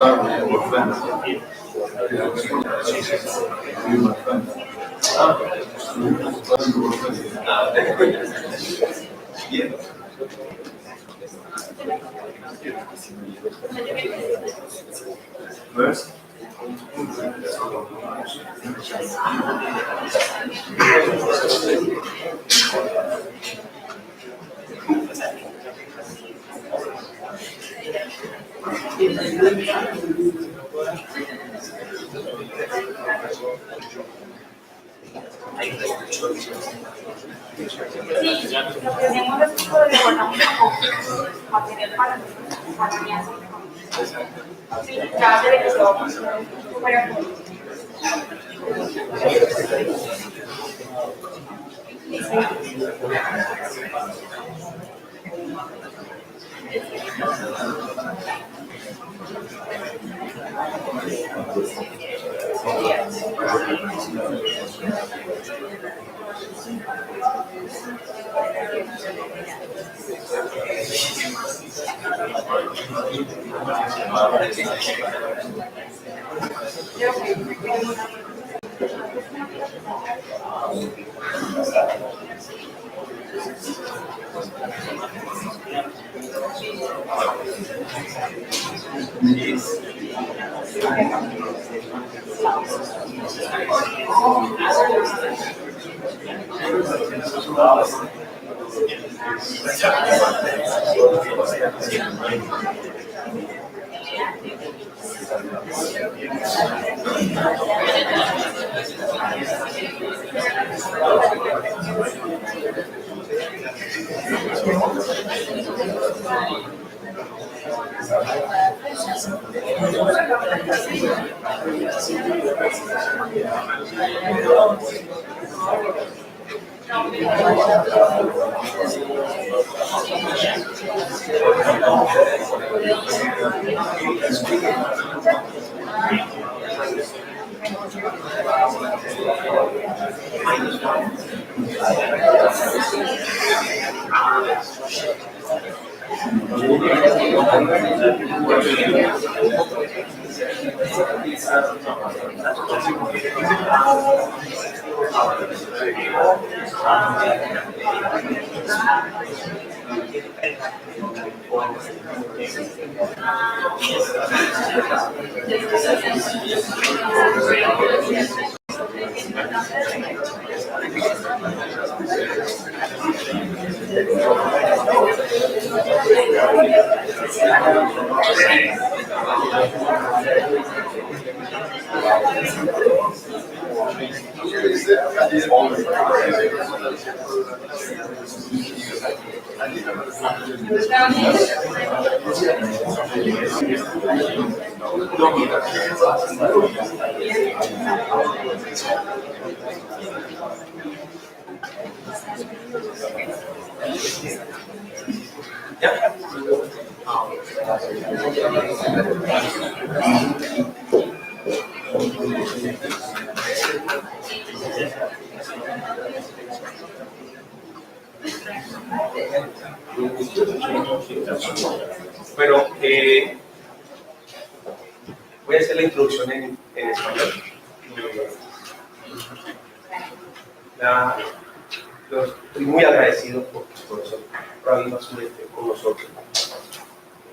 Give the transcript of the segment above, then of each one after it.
Sí, lo que hacemos es que le guardamos como material para mañana. Sí, ya se ve que se va a funcionar fuera. Bueno, voy a hacer la introducción en español. Estoy muy agradecido por que el profesor Rabí Basur esté con nosotros.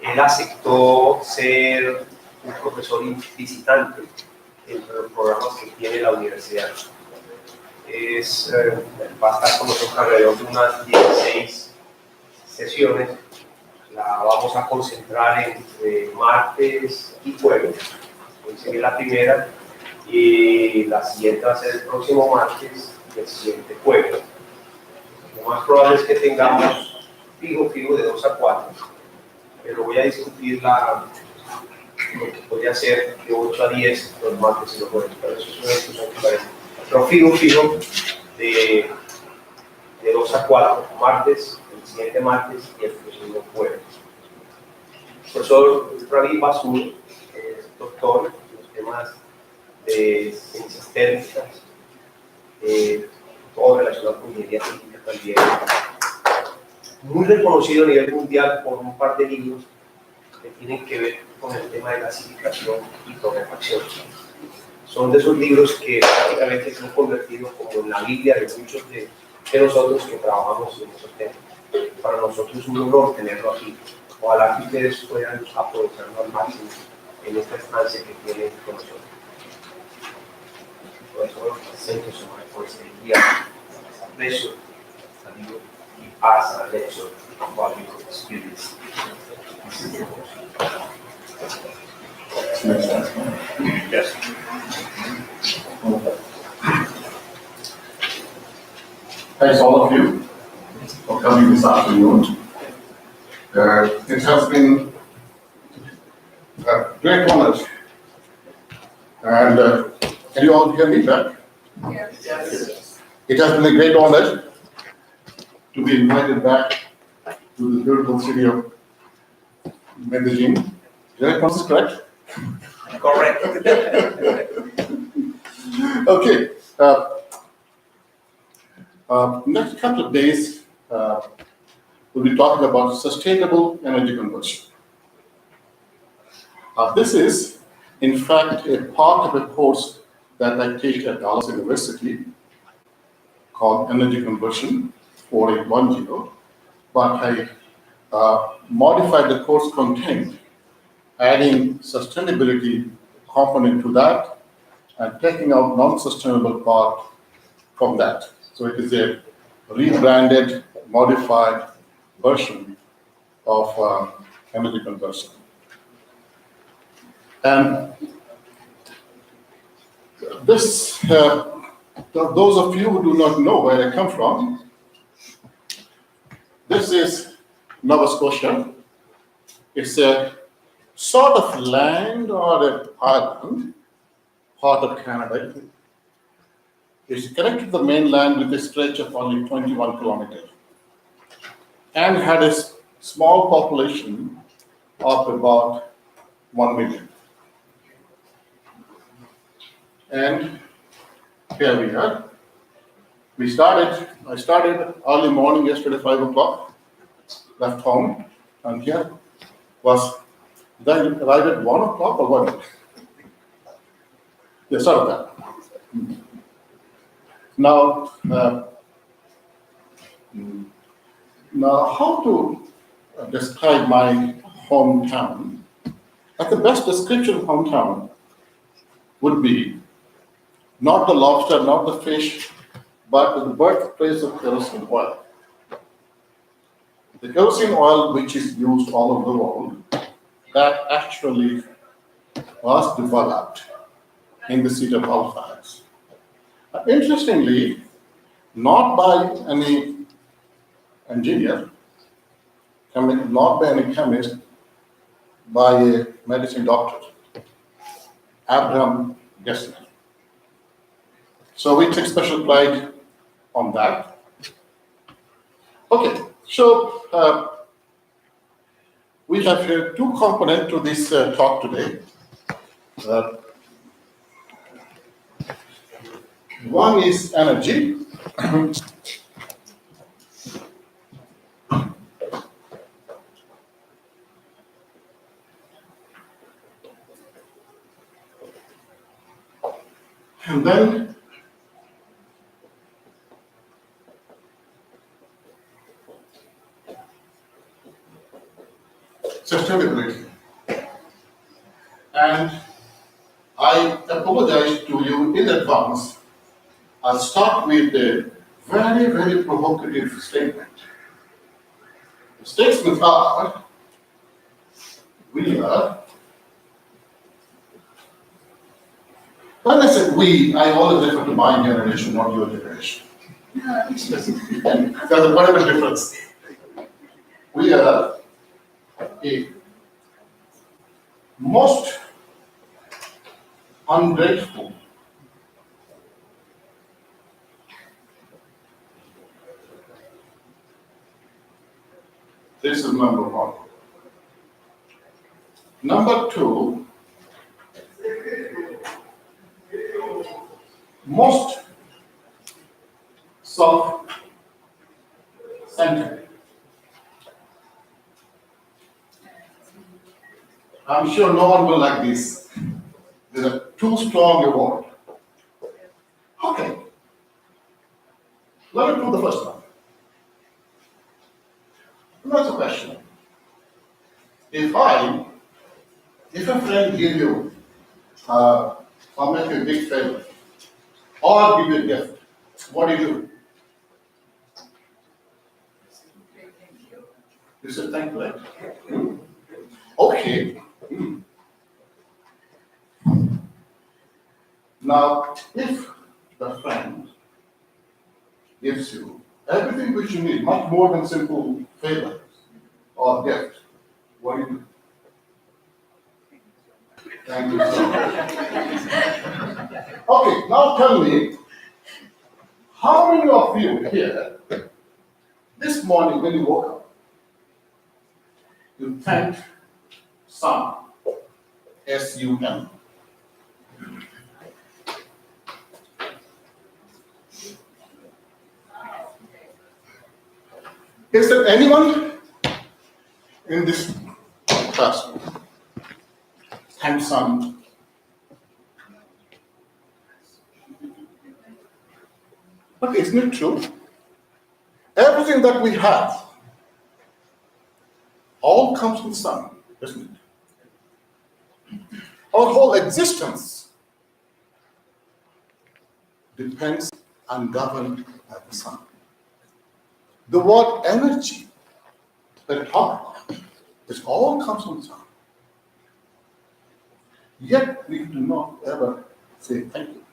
Él aceptó ser un profesor visitante entre los programas que tiene la universidad. Va a estar con nosotros alrededor de unas 16 sesiones. La vamos a concentrar entre martes y jueves. Hoy sería la primera y la siguiente va a ser el próximo martes y el siguiente jueves. Lo más probable es que tengamos fijo de 2 a 4, pero voy a discutir lo que podría ser de 8 a 10 los martes y los jueves, pero eso es una discusión que parece. Pero fijo de 2 a 4, martes, el siguiente martes y el próximo jueves. El profesor Rabí Basur es doctor en los temas de ciencias térmicas, todo relacionado con ingeniería química también. Muy reconocido a nivel mundial por un par de libros que tienen que ver con el tema de gasificación y torrefacción. Son de esos libros que prácticamente se han convertido como en la Biblia de muchos de nosotros que trabajamos en esos temas. Para nosotros es un honor tenerlo aquí. Ojalá que ustedes puedan aprovecharlo al máximo en esta estancia que tienen con nosotros. Por eso, thank you so much for staying here. It's a pleasure that you give us a lecture about your experience. Yes. Thanks all of you for coming this afternoon. It has been a great honor. And can you all hear me back? Yes. It has been a great honor to be invited back to the beautiful city of Medellin. Did I pronounce this correct? Correct. Okay. Next couple of days, we'll be talking about sustainable energy conversion. This is, in fact, a part of a course that I teach at Dallas University called Energy Conversion 4810, but I modified the course content, adding sustainability component to that and taking out non-sustainable part from that. So it is a rebranded, modified version of energy conversion. And this, those of you who do not know where I come from, this is Nova Scotia. It's a sort of land or an island, part of Canada. It's connected to the mainland with a stretch of only 21 kilometers and had a small population of about 1 million. And here we are. I started early morning yesterday, 5 o'clock, left home, and here was, did I arrive at 1 o'clock or what? Yeah, sort of that. Now, how to describe my hometown? The best description of hometown would be not the lobster, not the fish, but the birthplace of kerosene oil. The kerosene oil, which is used all over the world, that actually was developed in the city of Halifax. Interestingly, not by any engineer, not by any chemist, by a medicine doctor, Abraham Gessner. So we take special pride on that. Okay, so we have here two components to this talk today. One is energy. And then sustainability. And I apologize to you in advance. I'll start with a very, very provocative statement. The statements are, we are, when I said we, I always refer to my generation, not your generation. There's a whatever difference. We are a most ungrateful, this is number one. Number two, most self-centered. I'm sure no one will like this. There's a too strong a word. Okay. Let me do the first one. That's a question. If a friend give you, or make you a big favor, or give you a gift, what do? You say thank you, right? Okay. Now, if the friend gives you everything which you need, much more than simple favor or gift, what do? Thank you so much. Okay, now tell me, how many of you here, this morning when you woke up, you thanked sun, S-U-N? Is there anyone in this classroom thank sun? But isn't it true? Everything that we have all comes from the sun, isn't it? Our whole existence depends and governed by the sun. The word energy that we talk about, it all comes from the sun. Yet we do not ever say thank you.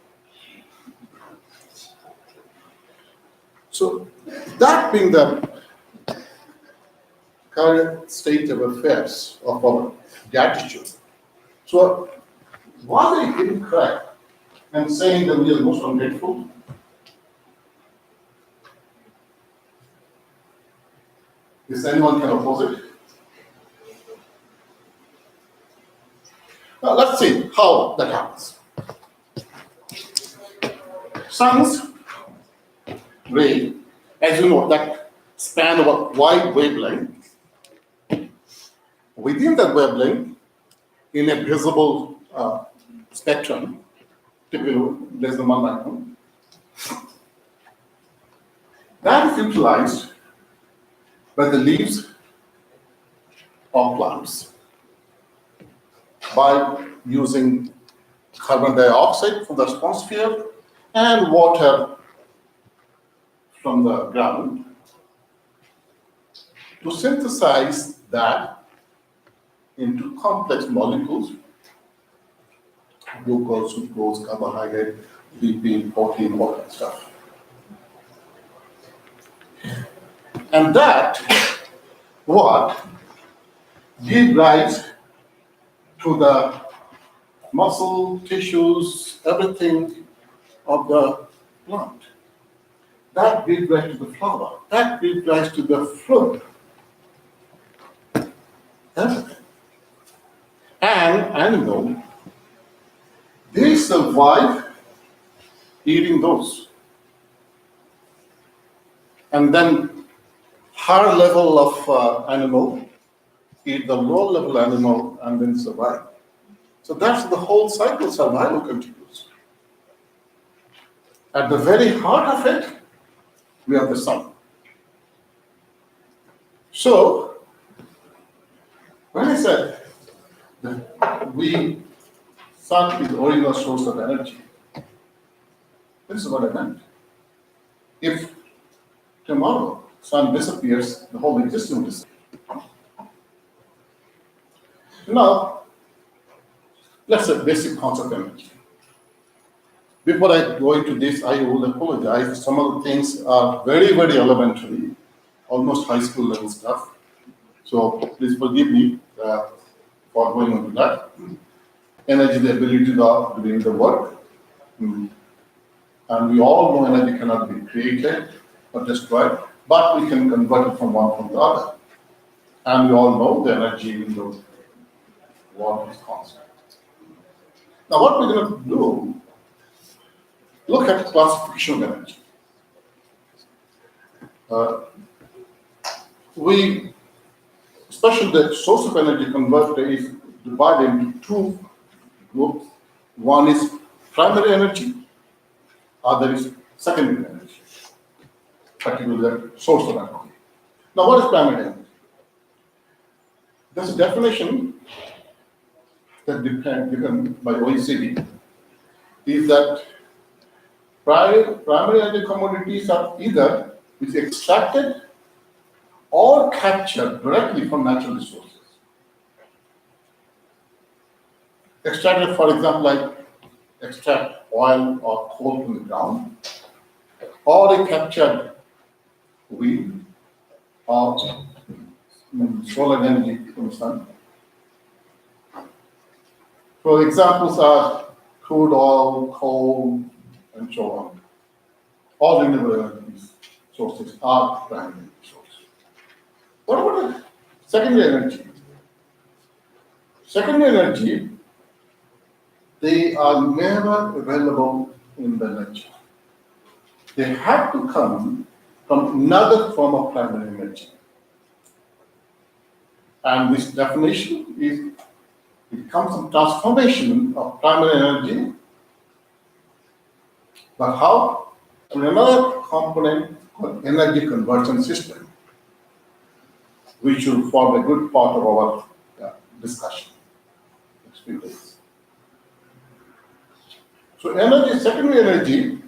So that being the current state of affairs of our gratitude, so was it incorrect in saying that we are most ungrateful? Is anyone can oppose it? Now let's see how that happens. Sun's ray, as you know, that span of a wide wavelength. Within that wavelength, in a visible spectrum, typically less than 1 micron, that is utilized by the leaves of plants by using carbon dioxide from the atmosphere and water from the ground to synthesize that into complex molecules, glucose, sucrose, carbohydrate, lipid, protein, all that stuff. And that what give rise to the muscle, tissues, everything of the plant. That gives rise to the flower. That gives rise to the fruit. Everything. And animal, they survive eating those. And then higher level of animal eat the low level animal and then survive. So that's the whole cycle. Survival continues. At the very heart of it, we have the sun. So when I said that sun is the original source of energy, this is what I meant. If tomorrow sun disappears, the whole existence will disappear. Now, let's say basic concept of energy. Before I go into this, I will apologize. Some of the things are very, very elementary, almost high school level stuff. So please forgive me for going on to that. Energy, the ability to doing the work. And we all know energy cannot be created or destroyed, but we can convert it from one from the other. And we all know the energy in the world is constant. Now what we're going to do, look at classification of energy. Especially the source of energy converter is divided into two groups. One is primary energy, other is secondary energy, particularly the source of energy. Now, what is primary energy? There's a definition that given by OECD is that primary energy commodities are either is extracted or captured directly from natural resources. Extracted, for example, like extract oil or coal from the ground, or they captured wind or solar energy from the sun. So examples are crude oil, coal, and so on. All renewable energy sources are primary sources. What about secondary energy? Secondary energy, they are never available in the nature. They have to come from another form of primary energy. And this definition is, it comes from transformation of primary energy, but how? Through another component called energy conversion system, which will form a good part of our discussion next few days. So energy, secondary energy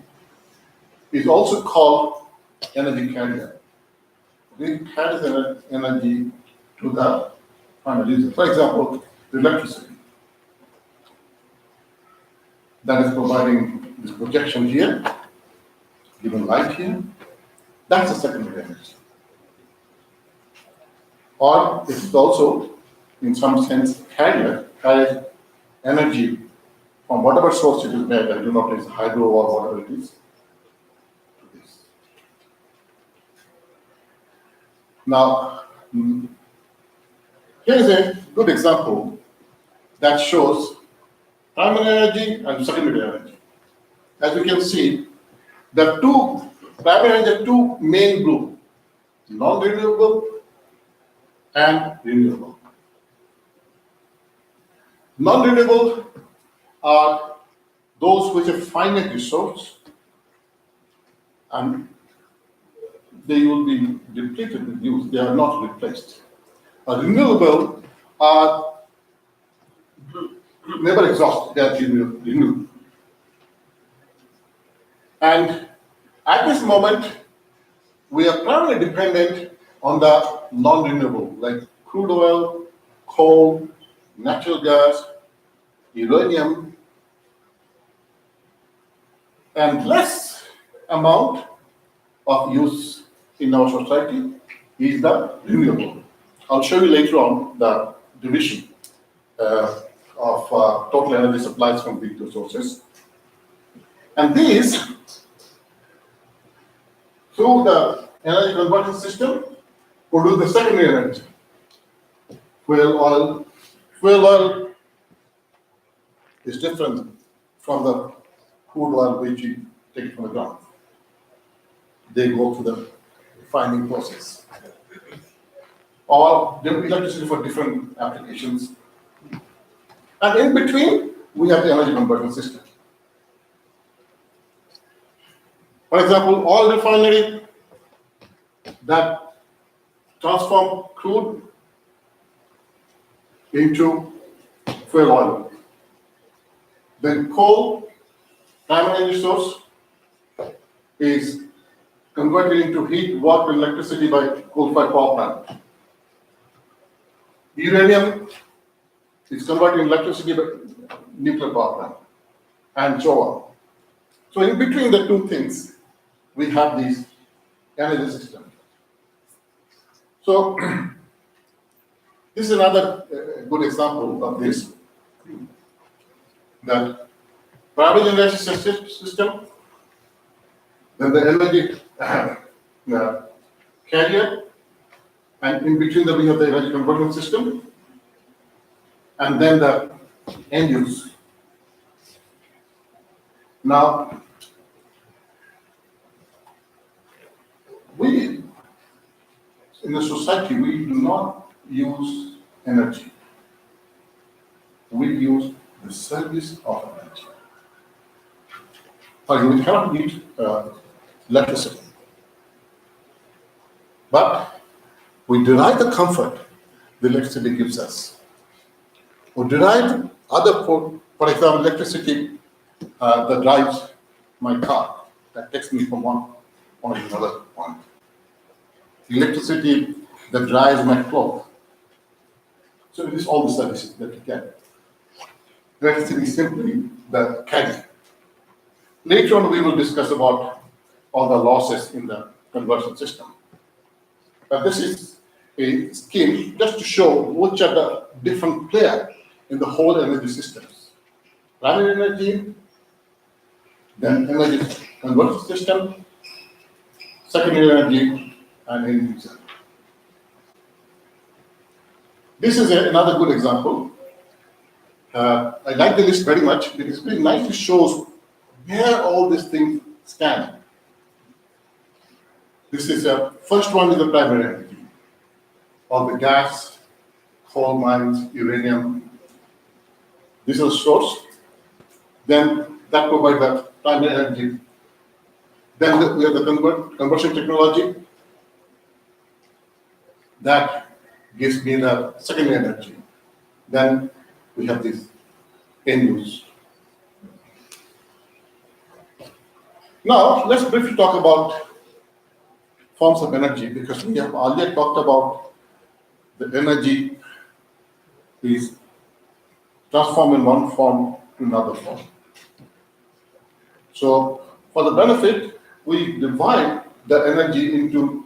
is also called energy carrier. It carries energy to the final user. For example, the electricity that is providing this projection here, giving light here, that's a secondary energy. Or it is also, in some sense, carries energy from whatever source it is made, I do not know if it's hydro or whatever it is, to this. Now, here is a good example that shows primary energy and secondary energy. As you can see, the two primary energy, two main groups, non-renewable and renewable. Non-renewable are those which have finite resource and they will be depleted with use, they are not replaced. Renewable are never exhausted, they are renewed. And at this moment, we are primarily dependent on the non-renewable, like crude oil, coal, natural gas, uranium, and less amount of use in our society is the renewable. I'll show you later on the division of total energy supplies from these two sources. And these, through the energy conversion system, produce the secondary energy. Fuel oil is different from the crude oil which you take from the ground. They go through the refining process. Or electricity for different applications. And in between, we have the energy conversion system. For example, oil refinery that transform crude into fuel oil. Then coal, primary energy source, is converted into heat, water, and electricity by coal-fired power plant. Uranium is converted into electricity by nuclear power plant, and so on. So in between the two things, we have these energy systems. So this is another good example of this, that primary energy system, then the energy carrier, and in between that we have the energy conversion system, and then the end use. Now, we in the society, we do not use energy. we use the service of energy. We cannot need electricity. But we derive the comfort the electricity gives us. We derive other, for example, electricity that drives my car, that takes me from one point to another point. Electricity that drives my clothes. So it is all the services that you get. Electricity is simply the carry. Later on, we will discuss about all the losses in the conversion system. But this is a scheme just to show which are the different players in the whole energy systems. Primary energy, then energy conversion system, secondary energy, and end user. This is another good example. I like the list very much because it really nicely shows where all these things stand. This is first one is the primary energy. All the gas, coal mines, uranium. This is a source. Then that provides the primary energy. Then we have the conversion technology. That gives me the secondary energy. Then we have this end use. Now, let's briefly talk about forms of energy, because we have earlier talked about the energy is transformed in one form to another form. So, for the benefit, we divide the energy into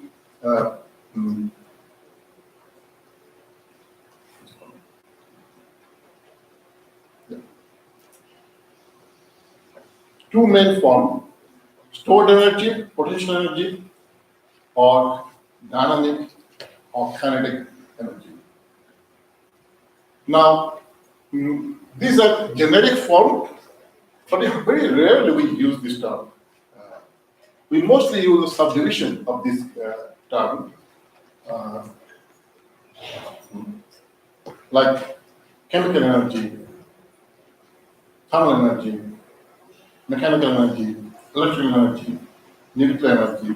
two main forms: stored energy, potential energy, or dynamic or kinetic energy. Now, these are generic form, but very rarely we use this term. We mostly use a subdivision of this term, like chemical energy, thermal energy, mechanical energy, electrical energy, nuclear energy.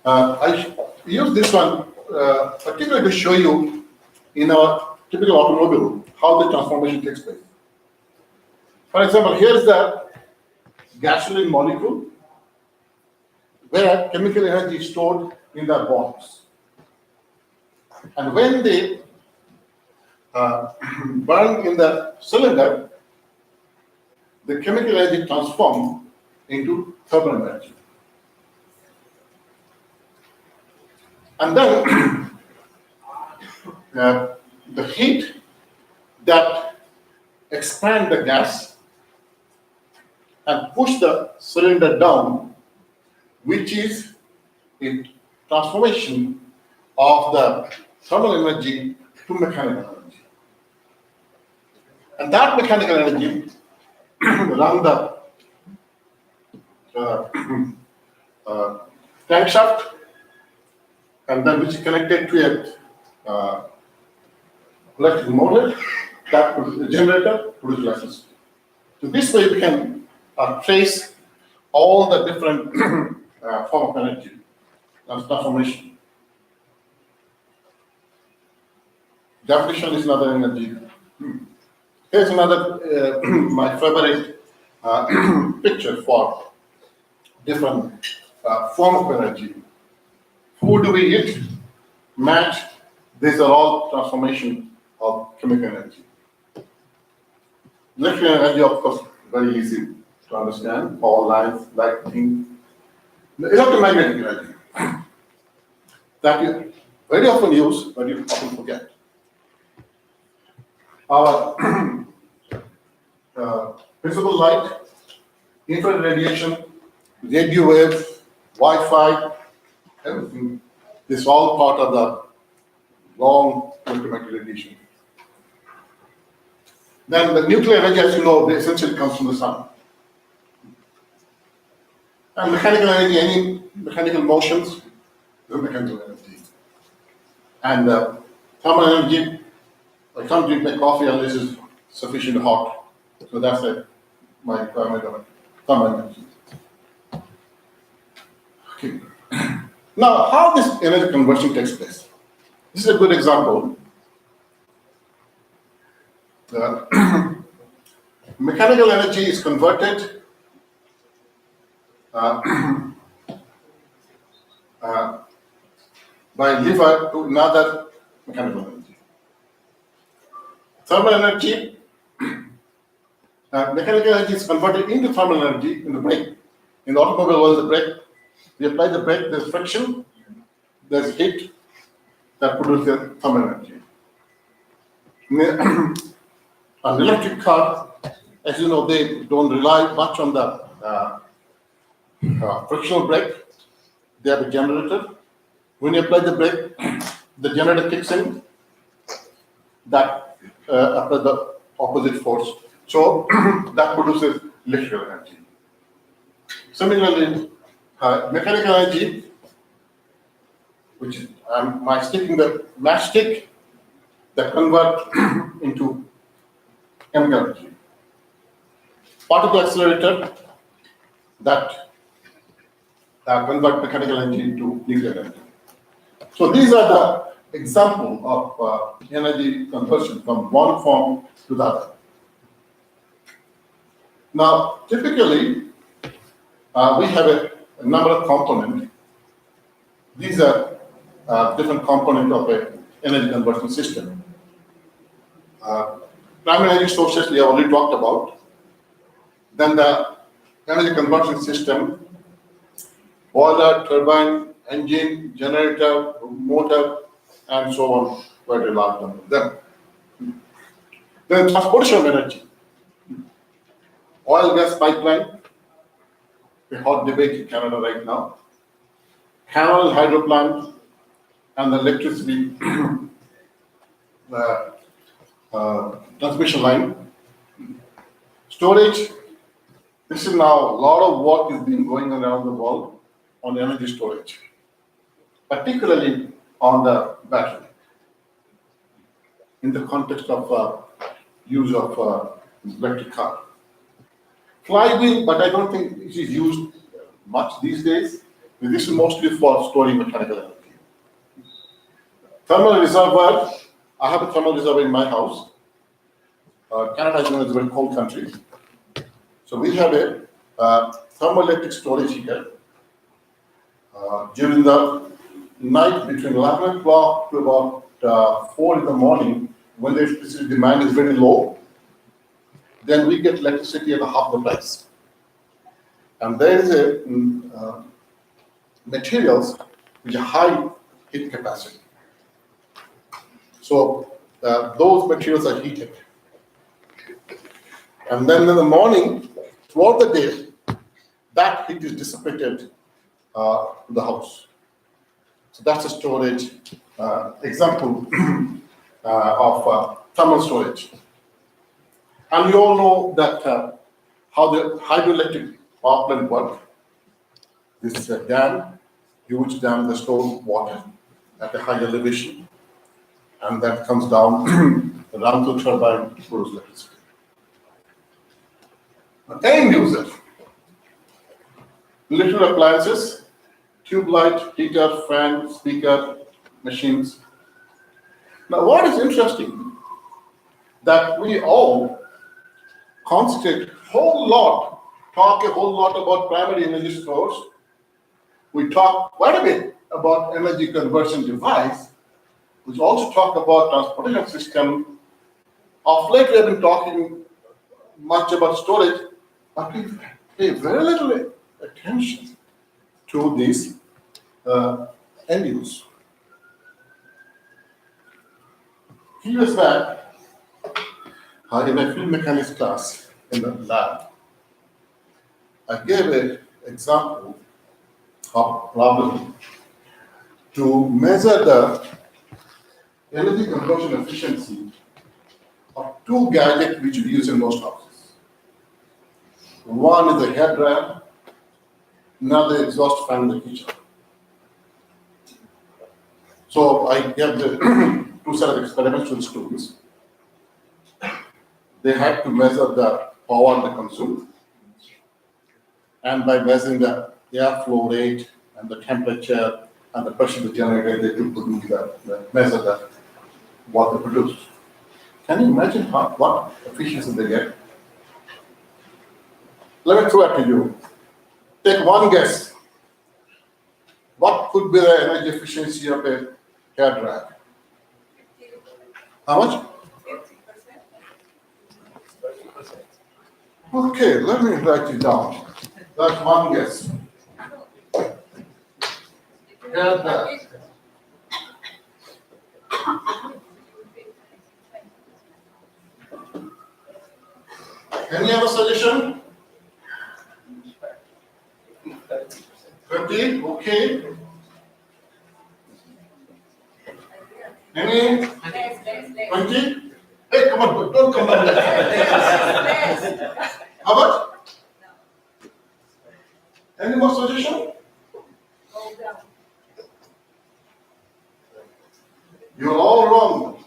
I use this one particularly to show you in our typical automobile how the transformation takes place. For example, here is the gasoline molecule where chemical energy is stored in the bonds. And when they burn in the cylinder, the chemical energy transforms into thermal energy. And then the heat that expands the gas and push the cylinder down, which is a transformation of the thermal energy to mechanical energy. And that mechanical energy run the crankshaft, and then which is connected to a electric motor that produces a generator, produces electricity. So this way we can trace all the different form of energy transformation. Definition is another energy. Here's another my favorite picture for different form of energy. Food we eat, match, these are all transformation of chemical energy. Electrical energy, of course, very easy to understand. Power lines, lighting. The electromagnetic energy that you very often use, but you often forget. Our visible light, infrared radiation, radio waves, Wi-Fi, everything. This is all part of the long electromagnetic radiation. Then the nuclear energy, as you know, essentially comes from the sun. And mechanical energy, any mechanical motions, the mechanical energy. And thermal energy, I can't drink my coffee unless it's sufficiently hot. So that's my requirement of thermal energy. Okay. Now, how this energy conversion takes place? This is a good example. Mechanical energy is converted by lever to another mechanical energy. Thermal energy, mechanical energy is converted into thermal energy in the brake. In the automobile world, the brake, we apply the brake, there's friction, there's heat that produces thermal energy. An electric car, as you know, they don't rely much on the frictional brake. They have a generator. When you apply the brake, the generator kicks in, that applies the opposite force. So that produces electrical energy. Similarly, mechanical energy, which is my sticking the matchstick, that convert into chemical energy. Particle accelerator that convert mechanical energy into nuclear energy. So these are the example of energy conversion from one form to the other. Now, typically, we have a number of components. These are different components of an energy conversion system. Primary energy sources we have already talked about. Then the energy conversion system, boiler, turbine, engine, generator, motor, and so on, quite a large number of them. Then transportation of energy. Oil gas pipeline, a hot debate in Canada right now. Canal hydro plant, and the electricity transmission line. Storage, this is now a lot of work is being going around the world on energy storage, particularly on the battery, in the context of use of electric car. Flywheel, but I don't think it is used much these days. This is mostly for storing mechanical energy. Thermal reservoir, I have a thermal reservoir in my house. Canada is known as a very cold country. So we have a thermoelectric storage here. During the night between 11 o'clock to about 4 in the morning, when the electricity demand is very low, then we get electricity at half the price. And there is a materials which are high heat capacity. So those materials are heated. And then in the morning, throughout the day, that heat is dissipated to the house. So that's a storage example of thermal storage. And we all know that how the hydroelectric power plant work. This is a dam, huge dam that stores water at a high elevation, and that comes down around the turbine to produce electricity. End user, electrical appliances, tube light, heater, fan, speaker, machines. Now, what is interesting that we all concentrate talk a whole lot about primary energy source. We talk quite a bit about energy conversion device. We also talk about transportation system. Of late, we have been talking much about storage, but we pay very little attention to this end use. Few years back, in a field mechanics class in the lab, I gave an example of problem to measure the energy conversion efficiency of two gadgets which we use in most houses. One is a hair dryer, another exhaust fan in the kitchen. So I gave the two set of experiments to the students. they had to measure the power they consume. And by measuring the airflow rate and the temperature and the pressure of the generator, they could measure what they produced. Can you imagine what efficiency they get? Let me throw it to you. Take one guess. What could be the energy efficiency of a hair dryer? How much? 50%. Okay, let me write it down. That's one guess. Hair dryer. Any other suggestion? 20, okay. Any? 20? Hey, come on, don't come down. How much? Any more suggestion? You're all wrong.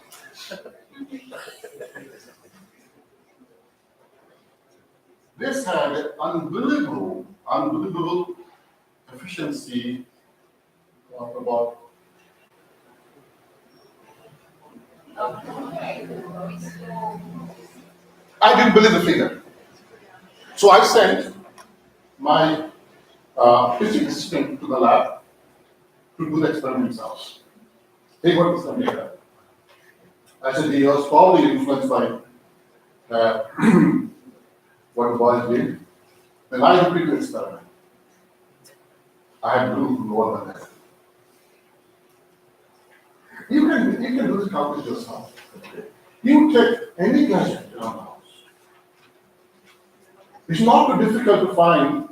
This had an unbelievable efficiency of about. I didn't believe the figure. So I sent my physics assistant to the lab to do the experiments house. He worked with the data. I said he was probably influenced by what the boys did. Then I repeated the experiment. I had to do more than that. You can do the calculation yourself. You take any gadget around the house. It's not too difficult to find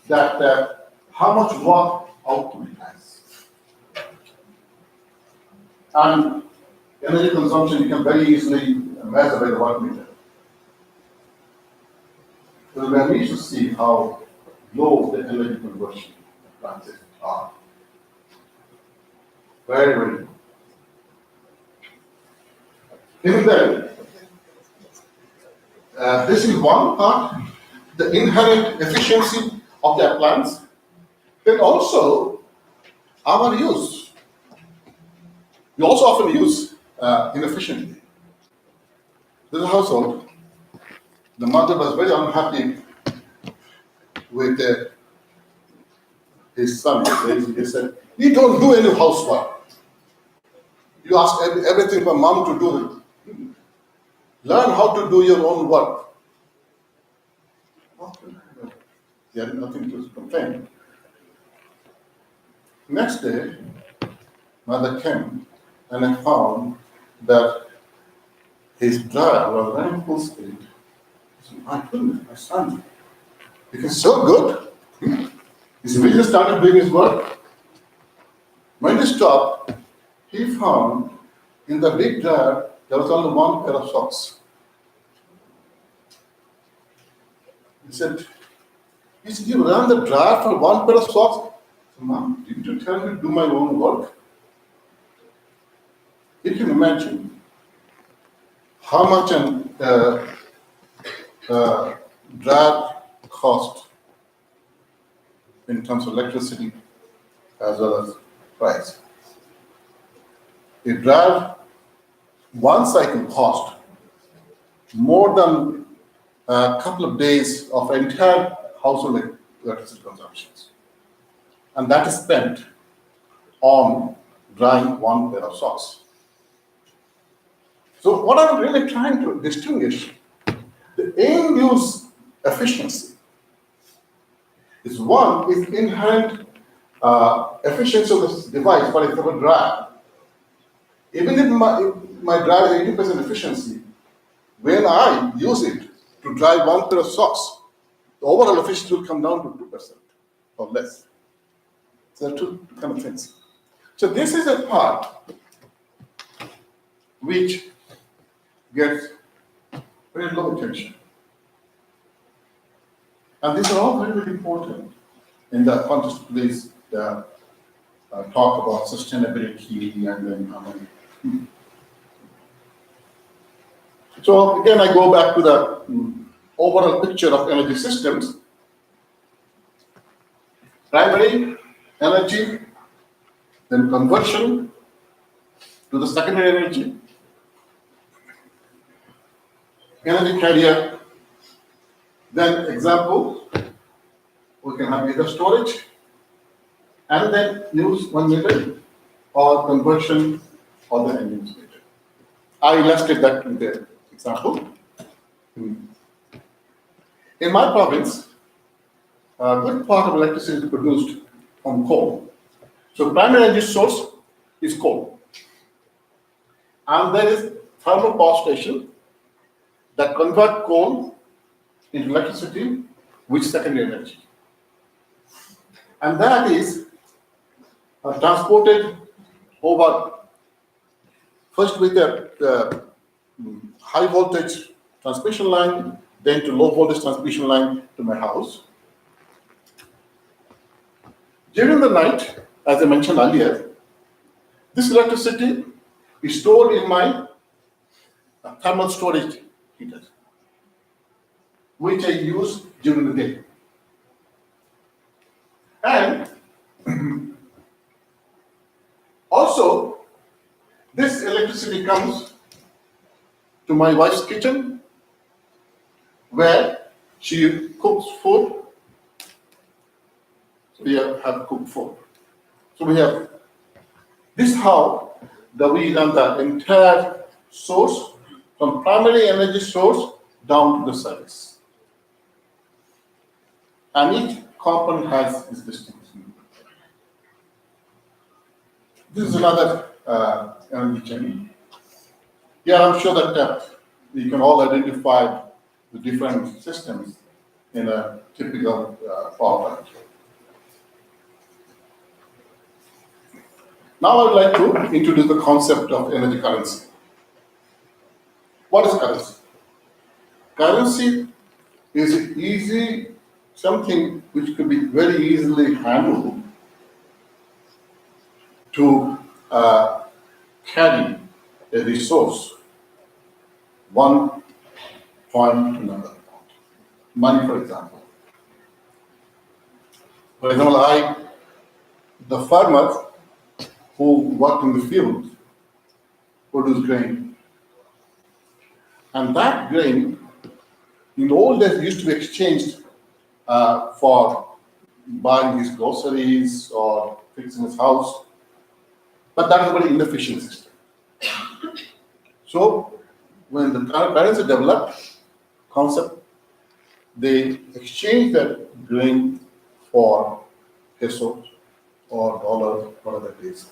that how much work output it has. And energy consumption you can very easily measure by the watt meter. So we need to see how low the energy conversion plants are. Very, very low. Even then, this is one part, the inherent efficiency of the plants. Then also our use. We also often use inefficiently. This is a household. The mother was very unhappy with his son. He said, "You don't do any housework. You ask everything for mom to do. Learn how to do your own work." He had nothing to complain. Next day, mother came and I found that his dryer was running full speed. I said, "My goodness, my son, because so good." His immediately started doing his work. When he stopped, he found in the big dryer there was only one pair of socks. He said, "You ran the dryer for one pair of socks?" I said, "Mom, didn't you tell me to do my own work?" You can imagine how much a dryer cost in terms of electricity as well as price. A dryer, one cycle cost more than a couple of days of entire household electricity consumptions. And that is spent on drying one pair of socks. So what I'm really trying to distinguish, the end use efficiency is one is inherent efficiency of this device, for example, dryer. Even if my dryer is 80% efficiency, when I use it to dry one pair of socks, the overall efficiency will come down to 2% or less. So there are two kind of things. So this is a part which gets very low attention. And these are all very, very important in the context of this talk about sustainability and then So again, I go back to the overall picture of energy systems. Primary energy, then conversion to the secondary energy, energy carrier, then example, we can have either storage and then use one meter or conversion or the end use meter. I illustrate that in the example. In my province, a good part of electricity is produced from coal. So primary energy source is coal. And there is thermal power station that convert coal into electricity, which is secondary energy. And that is transported over, first with the high voltage transmission line, then to low voltage transmission line to my house. During the night, as I mentioned earlier, this electricity is stored in my thermal storage heater, which I use during the day. And also, this electricity comes to my wife's kitchen, where she cooks food. So we have cooked food. So we have this how we run the entire source from primary energy source down to the service. And each component has its distinction. This is another energy chain. Yeah, I'm sure that you can all identify the different systems in a typical power plant. Now I would like to introduce the concept of energy currency. What is currency? Currency is something which could be very easily handled to carry a resource one point to another point. Money, for example. For example, the farmers who work in the field produce grain. And that grain, in the old days, used to be exchanged for buying his groceries or fixing his house. But that is a very inefficient system. So, when the currency developed concept, they exchanged that grain for pesos or dollars, whatever it is.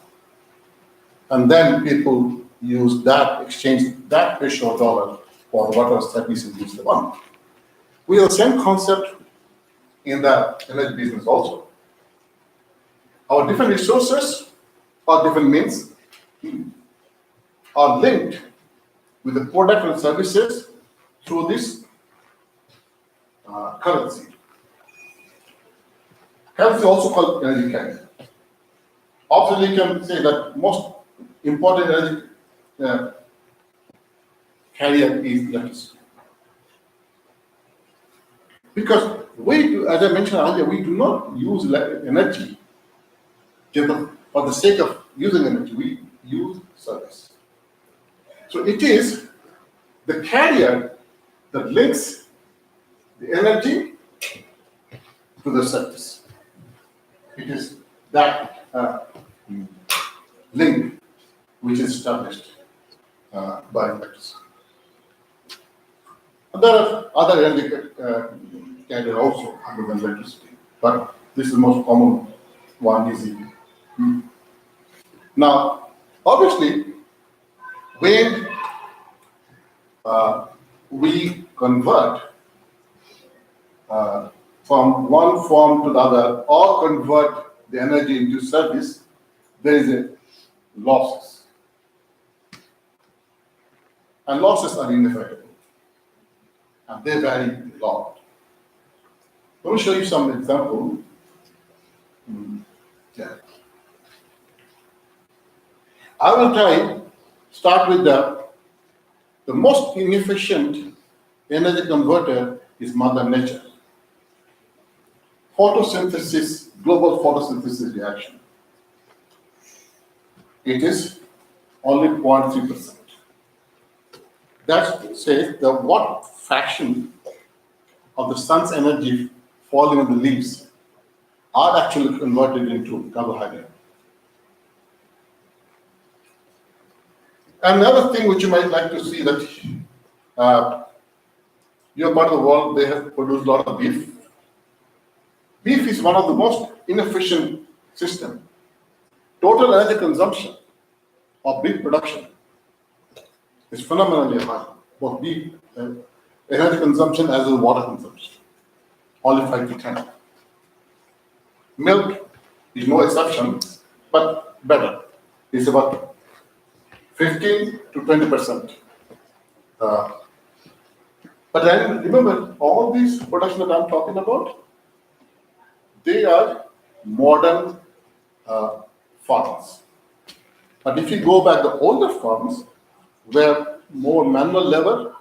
And then people use that, exchange that peso or dollar for whatever services which they want. We have the same concept in the energy business also. Our different resources or different means are linked with the product and services through this currency. Currency is also called energy carrier. Obviously, you can say that most important energy carrier is electricity. Because as I mentioned earlier, we do not use energy for the sake of using energy. We use service. So it is the carrier that links the energy to the service. It is that link which is established by electricity. There are other energy carriers also other than electricity, but this is the most common one is EV. Now, obviously, when we convert from one form to the other or convert the energy into service, there is a losses. And losses are inevitable. And they vary a lot. Let me show you some example. Yeah. I will start with the the most inefficient energy converter is Mother Nature. Photosynthesis, global photosynthesis reaction. It is only 0.3%. That says that what fraction of the sun's energy falling on the leaves are actually converted into carbohydrate. Another thing which you might like to see that your part of the world, they have produced a lot of beef. Beef is one of the most inefficient systems. Total energy consumption of beef production is phenomenally high, both beef energy consumption as well as water consumption, only 5 to 10. Milk is no exception, but better. It's about 15 to 20%. But then remember, all these production that I'm talking about, they are modern farms. But if you go back to older farms, where more manual labor,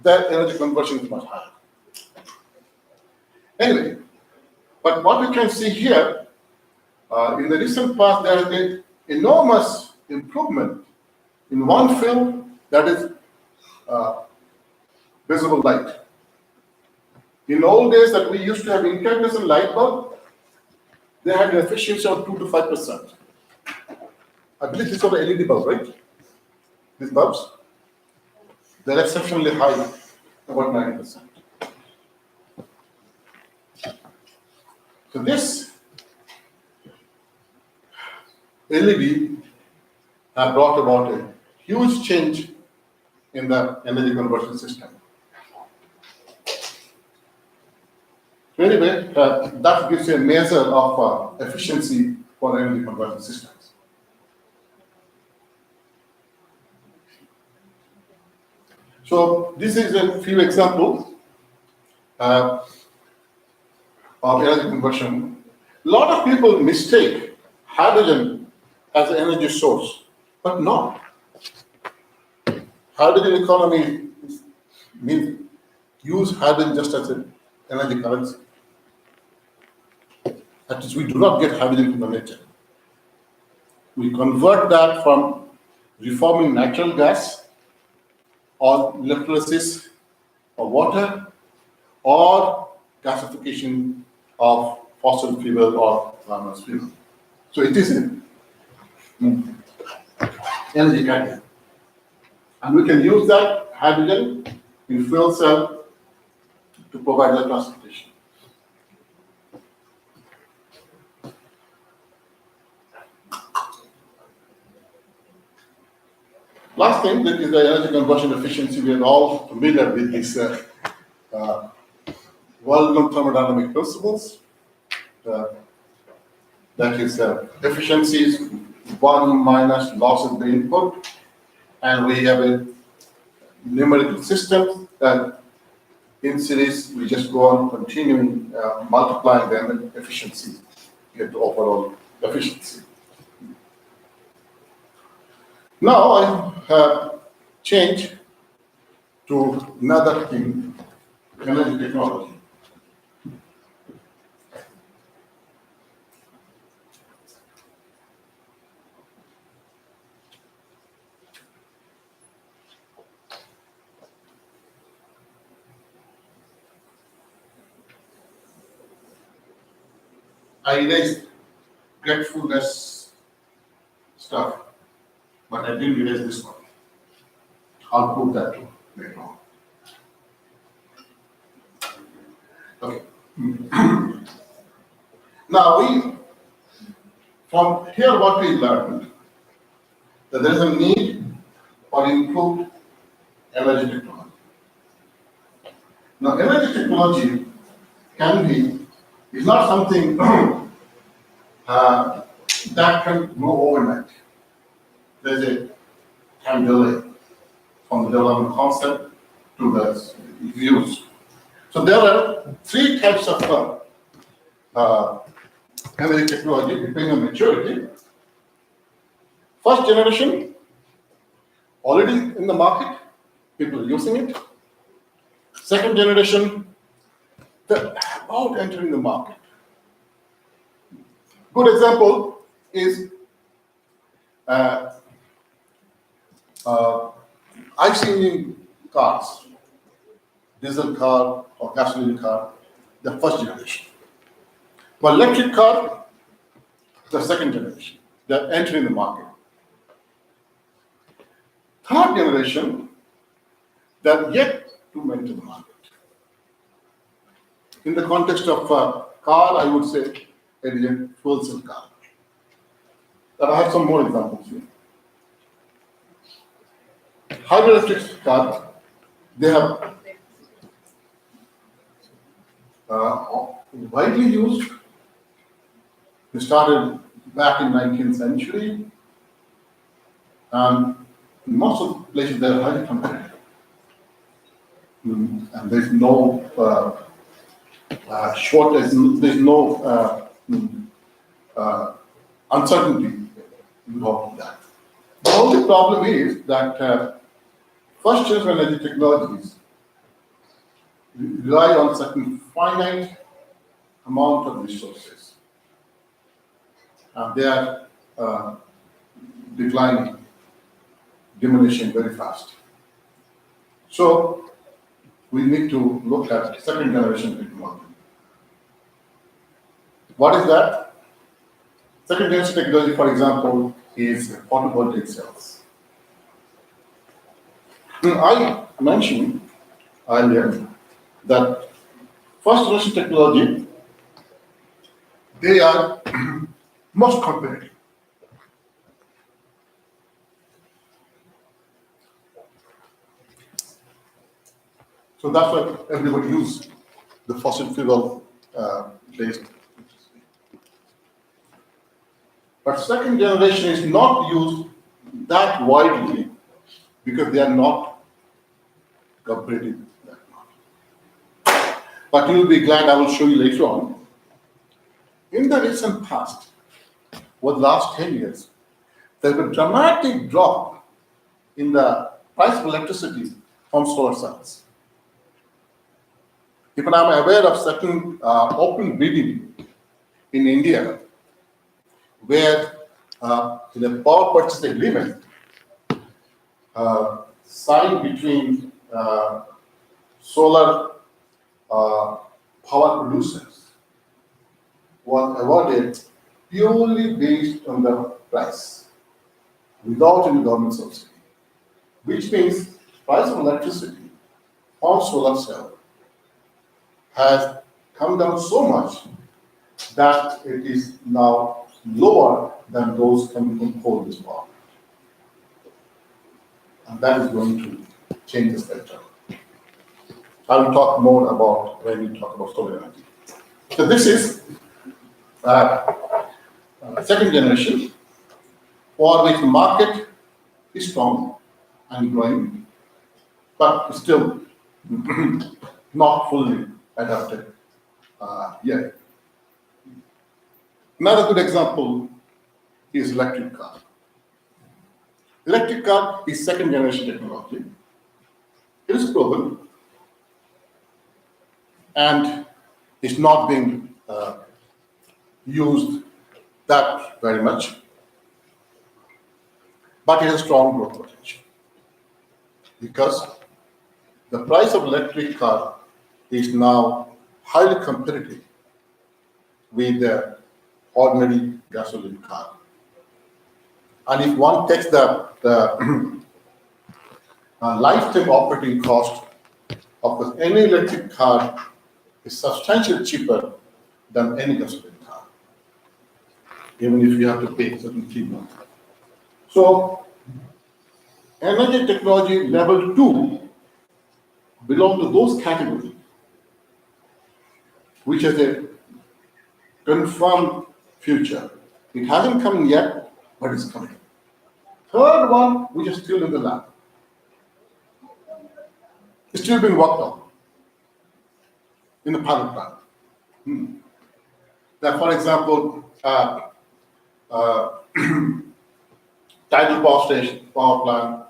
their energy conversion is much higher. Anyway, but what we can see here, in the recent past, there has been enormous improvement in one field, that is visible light. In old days that we used to have incandescent light bulb, they had an efficiency of 2 to 5%. I believe these are the LED bulbs, right? These bulbs, they're exceptionally high, about 90%. So this LED have brought about a huge change in the energy conversion system. So anyway, that gives you a measure of efficiency for energy conversion systems. So this is a few examples of energy conversion. A lot of people mistake hydrogen as an energy source, but not. Hydrogen economy means use hydrogen just as an energy currency. That is, we do not get hydrogen from the nature. We convert that from reforming natural gas or electrolysis of water or gasification of fossil fuel or biomass fuel. So it is an energy category. And we can use that hydrogen in fuel cell to provide the transportation. Last thing, that is the energy conversion efficiency. We are all familiar with these world-known thermodynamic principles. That is efficiencies 1 minus loss of the input, and we have a numerical system that in series we just go on continuing multiplying the efficiency, get the overall efficiency. Now I have changed to another thing, energy technology. I erased gratefulness stuff, but I didn't erase this one. I'll prove that too later on. Okay. Now from here what we learned, that there is a need for improved energy technology. Now energy technology is not something that can grow overnight. There's a time delay from the development concept to the use. So there are 3 types of energy technology depending on maturity. First generation, already in the market, people are using it. Second generation, they're about entering the market. Good example is IC engine cars, diesel car or gasoline car, the first generation. But electric car, the second generation, they're entering the market. Third generation, they're yet to enter the market. In the context of car, I would say it is a fuel cell car. But I have some more examples here. Hybrid electric cars, they have widely used. They started back in 19th century, and in most of the places they are highly competitive. And there's no there's no uncertainty involved in that. The only problem is that first generation energy technologies rely on certain finite amount of resources, and they are declining, diminishing very fast. So we need to look at second generation technology. What is that? Second generation technology, for example, is photovoltaic cells. I mentioned earlier that first generation technology, they are most competitive. So that's why everybody uses the fossil fuel based. But second generation is not used that widely because they are not competitive that much. But you'll be glad, I will show you later on. In the recent past, over the last 10 years, there's been a dramatic drop in the price of electricity from solar cells. Even I'm aware of certain open bidding in India where in a power purchase agreement signed between solar power producers was awarded purely based on the price, without any government subsidy, which means price of electricity on solar cell has come down so much that it is now lower than those coming from coal-based power. And that is going to change the spectrum. I will talk more about when we talk about solar energy. So this is second generation, for which the market is strong and growing, but still not fully adapted yet. Another good example is electric car. Electric car is second generation technology. It is proven and is not being used that very much, but it has strong growth potential because the price of electric car is now highly competitive with the ordinary gasoline car. And if one takes the lifetime operating cost of any electric car is substantially cheaper than any gasoline car, even if you have to pay certain premium. So, energy technology level 2 belong to those categories which has a confirmed future. It hasn't come yet, but it's coming. Third one, which is still in the lab. It's still being worked on in the pilot plant. Now, for example, tidal power station, power plant,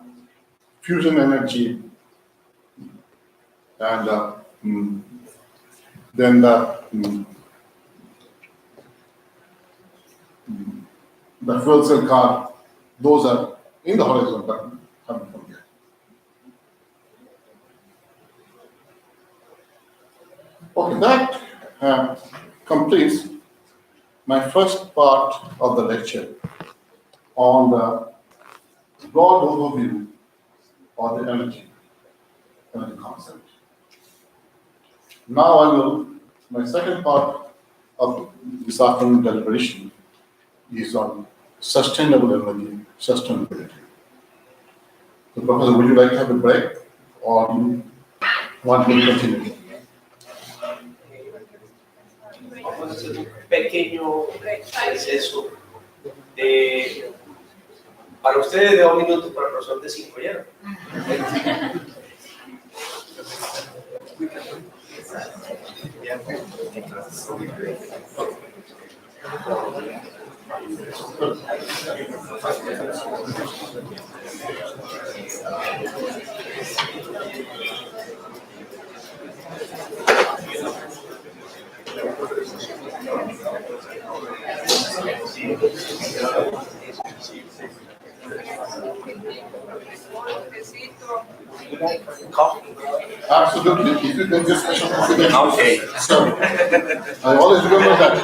fusion energy, and then the fuel cell car, those are in the horizon but haven't come yet. Okay, that completes my first part of the lecture on the broad overview of the energy concept. Now my second part of this afternoon deliberation is on sustainable energy, sustainability. So, Professor, would you like to have a break or you want me to continue? Vamos a hacer un pequeño receso. Para ustedes de 2 minutos, para el profesor de 5 ya. Coffee. Absolutely. If you can just special coffee. Okay. So, I always remember that.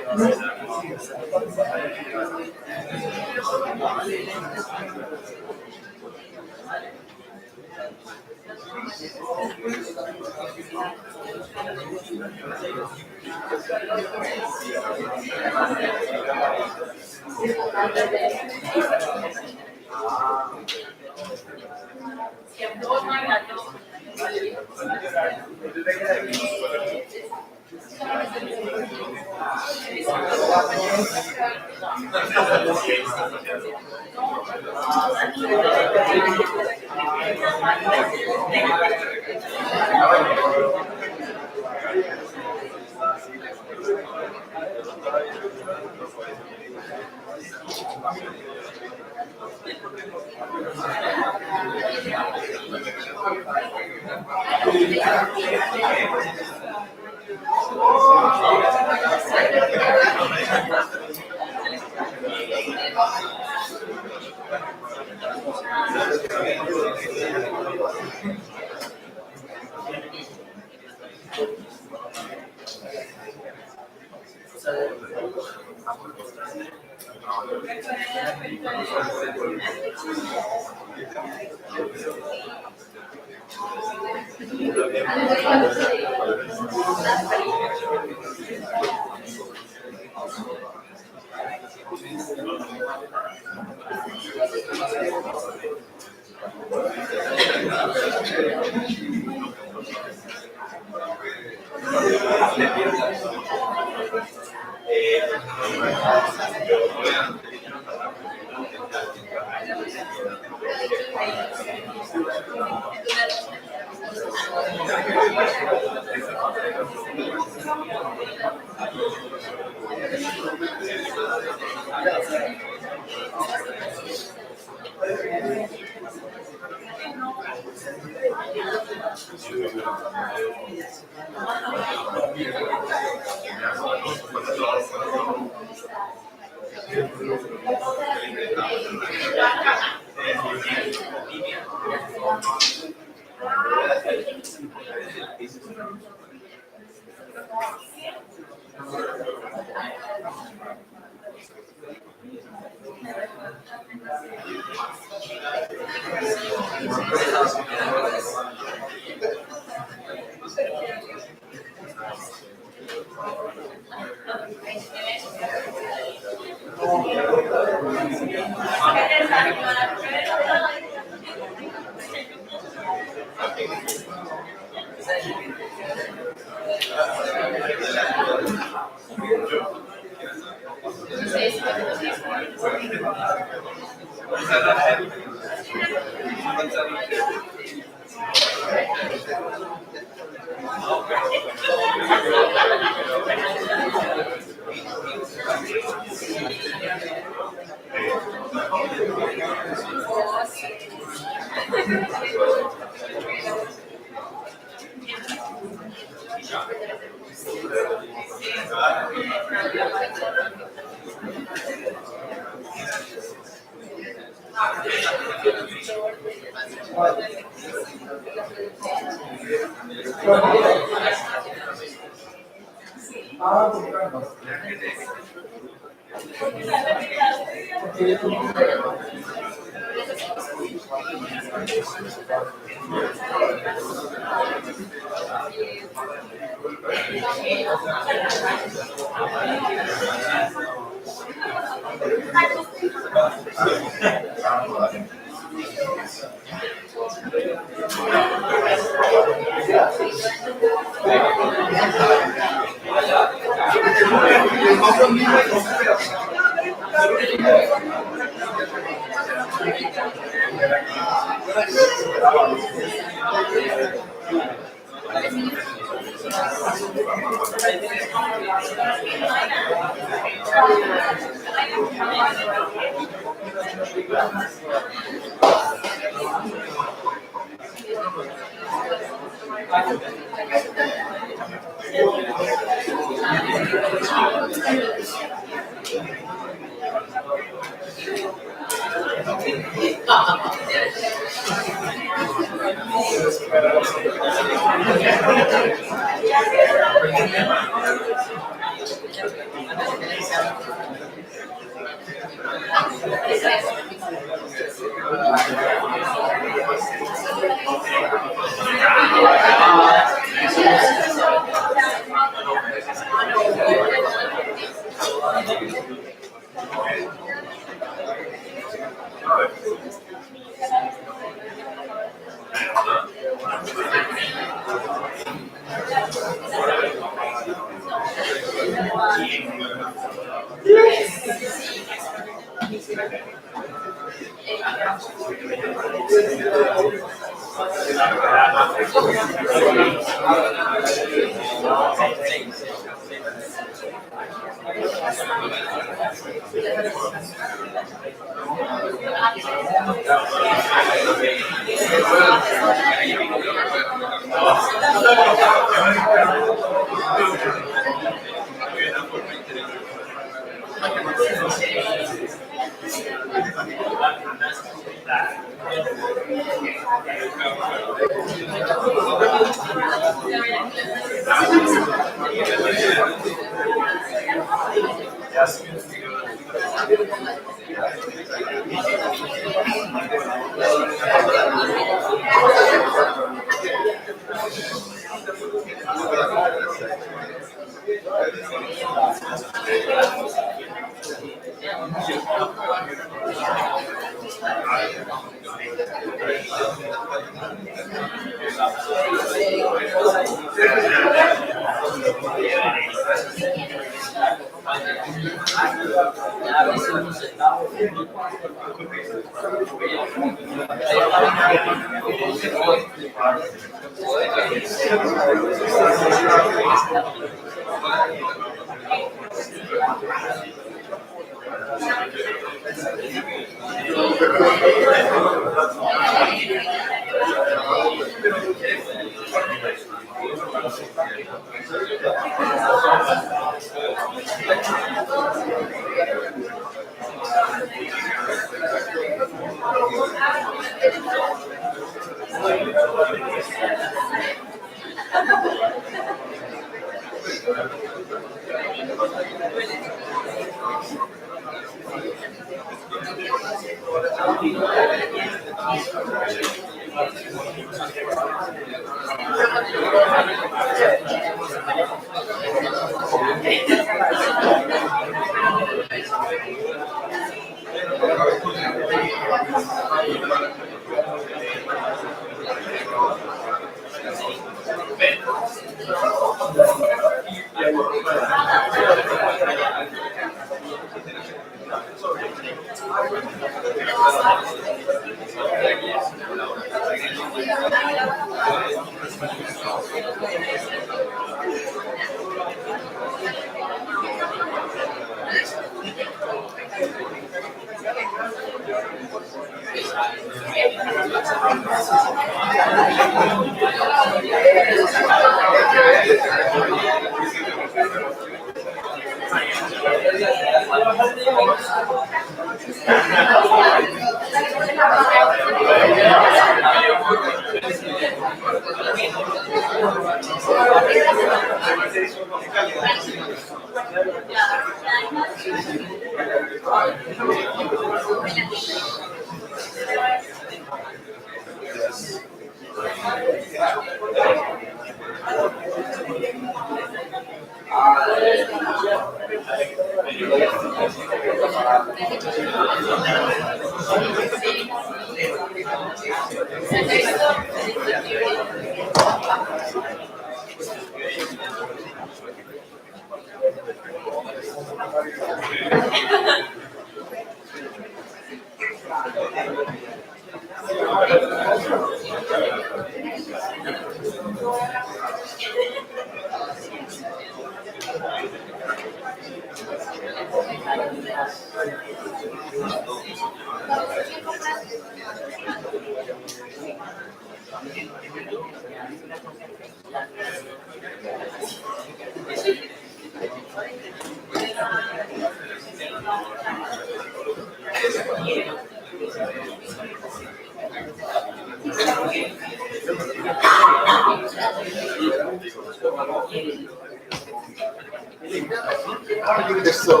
Yes, sir.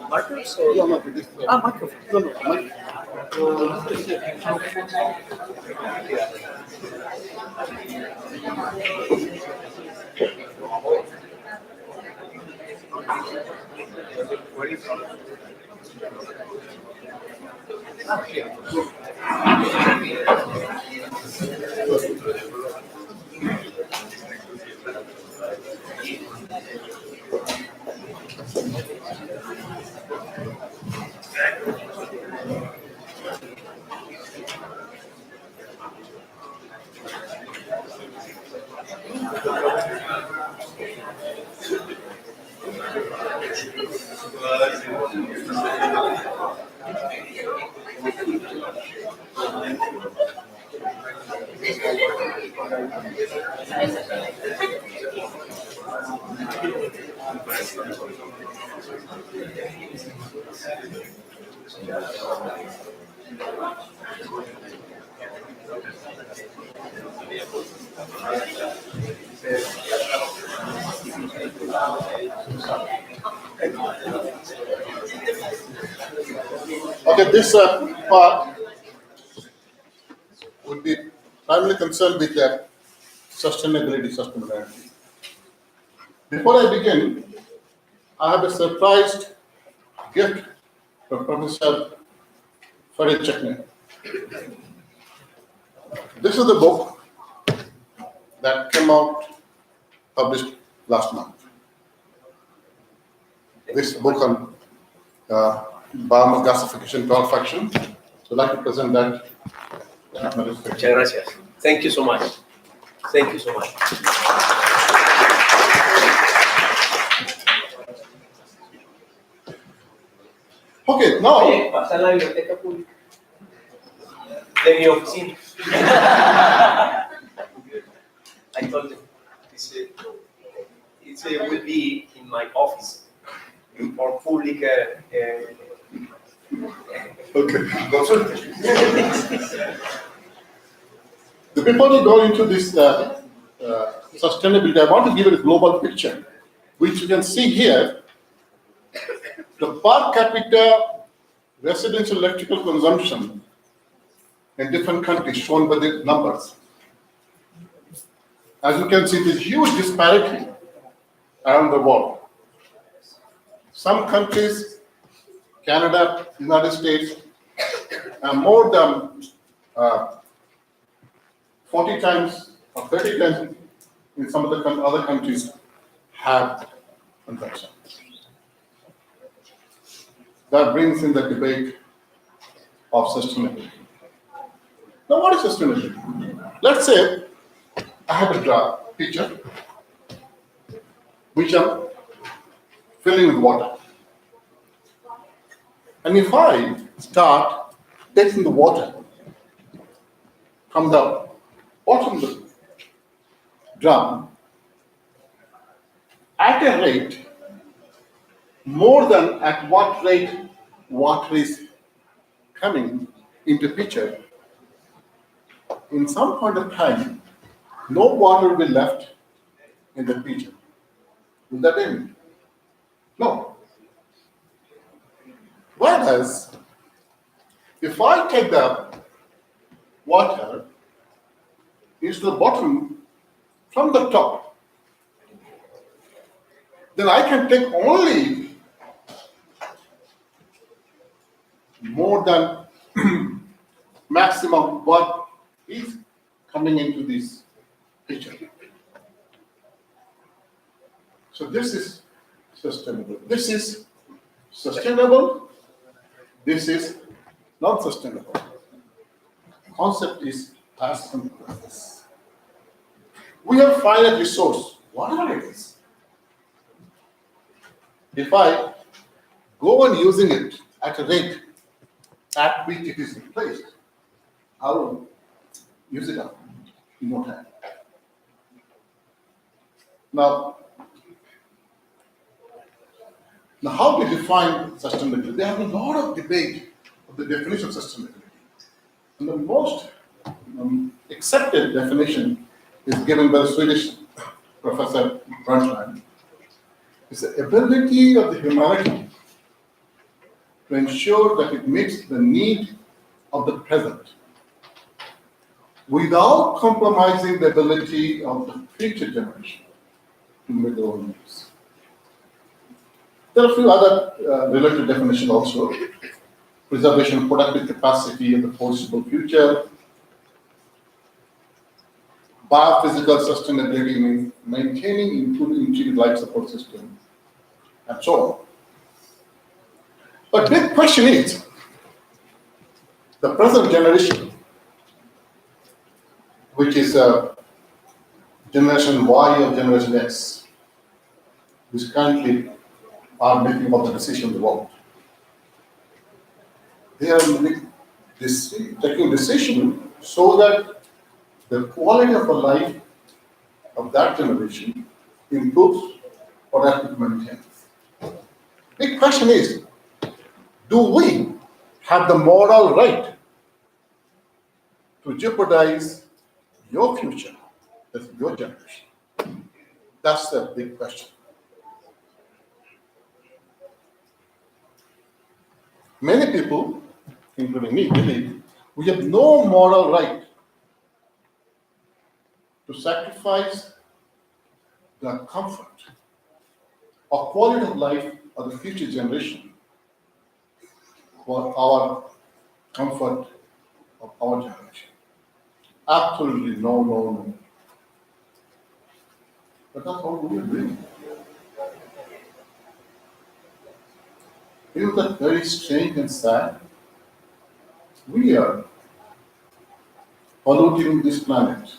Microphone? No, no, it is. Microphone. No, no, microphone. Okay, this part would be primarily concerned with the sustainability. Before I begin, I have a surprised gift from Professor Farid Chakne. This is the book that came out, published last month. This book on biomass gasification torrefaction. So I'd like to present that. Muchas gracias. Thank you so much. Thank you so much. Okay, now Pasa a la biblioteca pública de mi oficina. I told them, it will be in my office for public Okay. Consulte. Before we go into this sustainability, I want to give it a global picture, which you can see here. The per capita residential electrical consumption in different countries shown by the numbers. As you can see, there's huge disparity around the world. Some countries, Canada, United States, are more than 40 times or 30 times in some of the other countries have consumption. That brings in the debate of sustainability. Now, what is sustainability? Let's say I have a pitcher which I'm filling with water. And if I start taking the water from the bottom of the drum at a rate more than at what rate water is coming into pitcher, in some point of time, no water will be left in the pitcher. Will that end? No. Whereas, if I take the water into the bottom from the top, then I can take only more than maximum what is coming into this pitcher. So this is sustainable. This is sustainable. This is not sustainable. The concept is as simple as this. We have finite resource, whatever it is. If I go on using it at a rate at which it is replaced, I will use it up in no time. Now how to define sustainability? There have a lot of debate of the definition of sustainability. And the most accepted definition is given by the Swedish Professor Brundtland. It's the ability of the humanity to ensure that it meets the need of the present without compromising the ability of the future generation to meet their own needs. There are a few other related definitions also. Preservation of productive capacity of the foreseeable future. Biophysical sustainability means maintaining including life support system, and so on. But big question is, the present generation, which is Generation Y or Generation X, which currently are making about the decision of the world. They are taking decision so that the quality of the life of that generation improves or at least maintains. Big question is, do we have the moral right to jeopardize your future, that's your generation? That's the big question. Many people, including me, believe we have no moral right to sacrifice the comfort or quality of life of the future generation for our comfort of our generation. Absolutely no. But that's all we are doing. Isn't that very strange and sad? We are polluting this planet.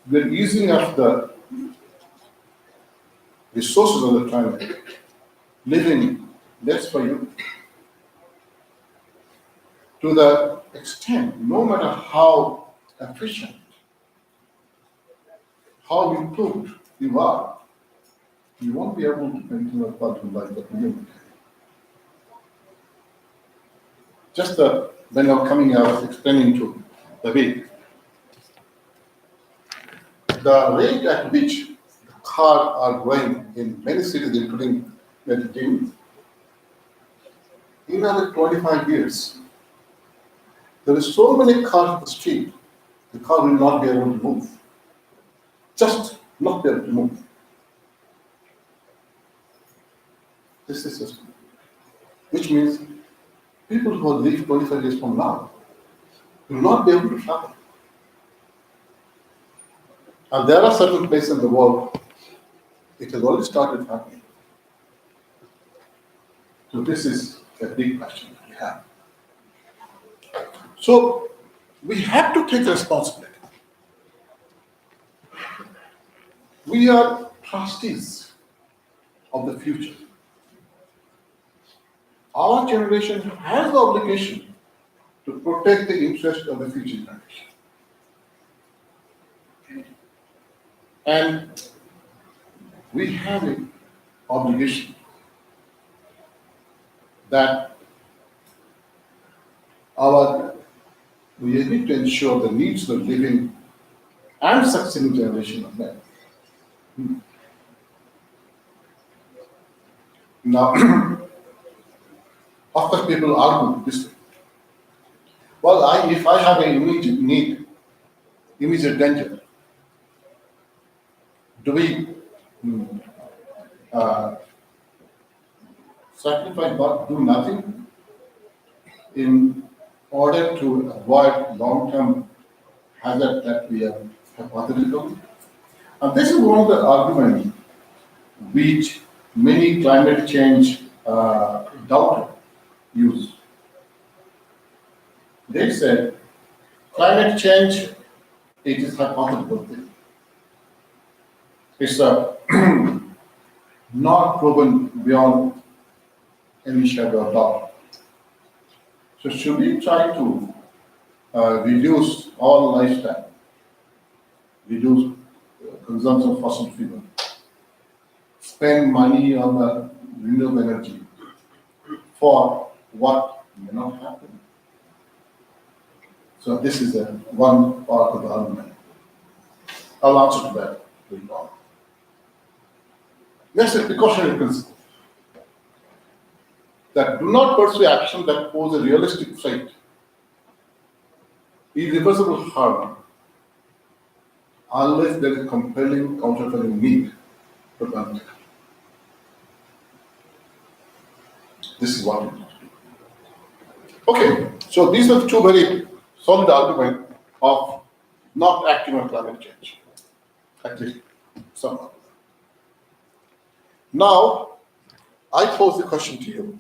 We are using up the resources of the planet, living less for you. To the extent, no matter how efficient, how improved you are, you won't be able to maintain a quality of life that you need. just when I was coming, I was explaining to David, the rate at which the cars are growing in many cities, including Medellin, in another 25 years, there is so many cars on the street, the car will not be able to move. Just not be able to move. This is system. Which means people who live 25 years from now will not be able to travel. And there are certain places in the world, it has already started happening. So this is a big question that we have. So we have to take responsibility. We are trustees of the future. Our generation has the obligation to protect the interest of the future generation. And we have an obligation that we need to ensure the needs of the living and succeeding generation of men. Now, of course, people argue this way. Well, if I have an immediate need, immediate danger, do we sacrifice but do nothing in order to avoid long-term hazard that we are hypothetical? And this is one of the arguments which many climate change doubters use. They said climate change, it is hypothetical thing. It's not proven beyond any shadow of doubt. So should we try to reduce our lifestyle, reduce consumption of fossil fuel, spend money on the renewable energy for what may not happen? So this is one part of the argument. I'll answer to that later on. Next is precautionary principle. That do not pursue action that pose a realistic threat, irreversible harm, unless there is compelling countervailing need to prevent it. This is what it is. Okay, so these are two very solid arguments of not acting on climate change, at least somehow. Now, I pose the question to you.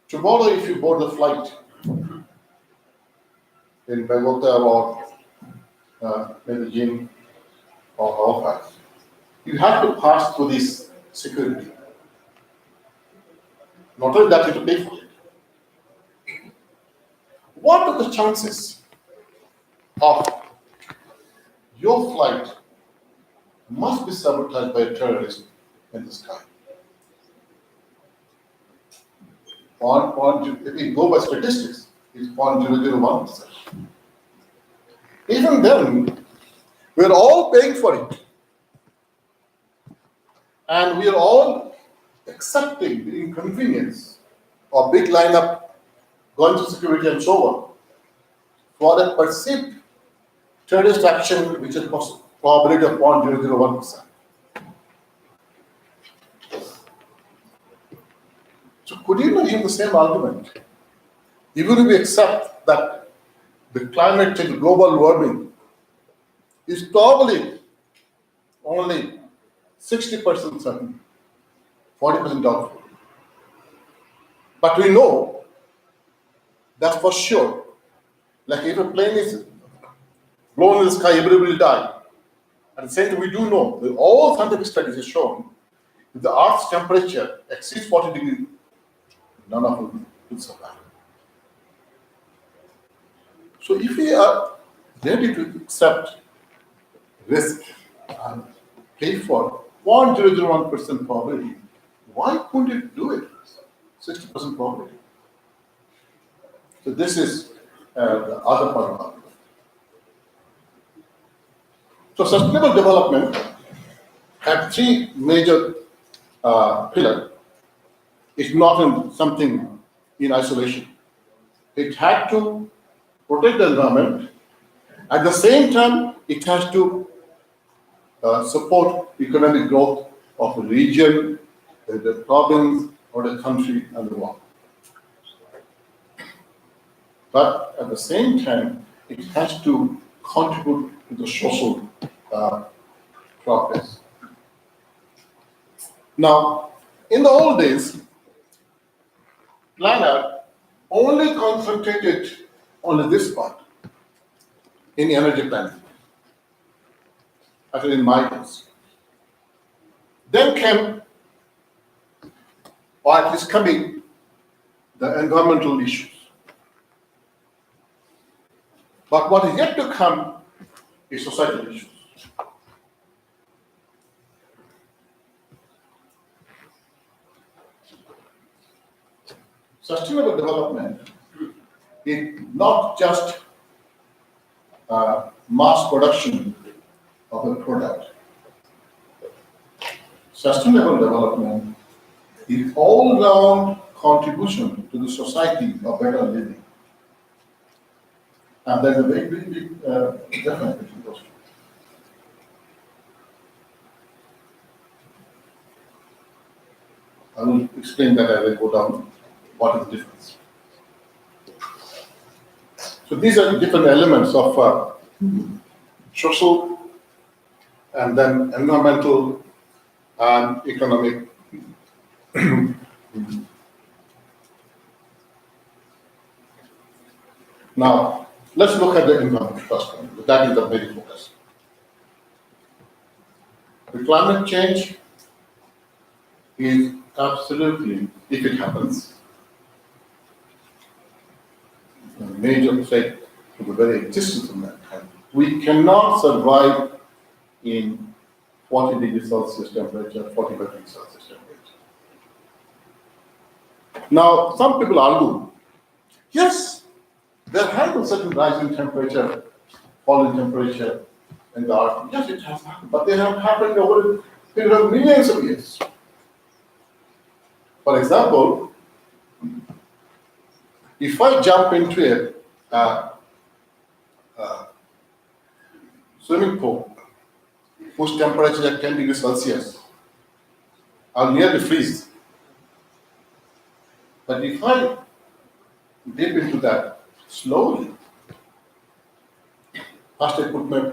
Tomorrow, if you board the flight in Bogota or Medellin or Halifax, you have to pass through this security. Not only that, you have to pay for it. What are the chances of your flight must be sabotaged by a terrorist in the sky? If we go by statistics, it's 0.001%. Even then, we're all paying for it. And we're all accepting the inconvenience of big lineup, going to security and so on, for a perceived terrorist action which is probability of 0.001%. So could you not use the same argument? Even if we accept that the climate change, global warming, is probably only 60% certain, 40% doubtful. But we know that for sure, like if a plane is blown in the sky, everybody will die. At the same time, we do know that all scientific studies have shown if the Earth's temperature exceeds 40 degrees, none of us will survive. So if we are ready to accept risk and pay for 0.001% probability, why couldn't it do it? 60% poverty. So this is the other part of it. So sustainable development had three major pillars. It's not something in isolation. It had to protect the environment. At the same time, it has to support economic growth of the region, the province, or the country and the world. But at the same time, it has to contribute to the social progress. Now, in the old days, planner only concentrated on this part in energy planning, actually in my days. Then came, or at least coming, the environmental issues. But what is yet to come is societal issues. Sustainable development is not just mass production of a product. Sustainable development is all-round contribution to the society of better living. And there's a very big difference between those two. I will explain that as I go down. What is the difference? So these are the different elements of social and then environmental and economic. Now, let's look at the environment first. That is the main focus. The climate change is absolutely, if it happens, a major threat to the very existence of mankind. We cannot survive in 40 degrees Celsius temperature, 45 degrees Celsius temperature. Now, some people argue, yes, there has been certain rise in temperature, fall in temperature in the earth. Yes, it has happened, but they have happened over a period of millions of years. For example, if I jump into a swimming pool whose temperature is at 10 degrees Celsius, I'll nearly freeze. But if I dip into that slowly, first I put my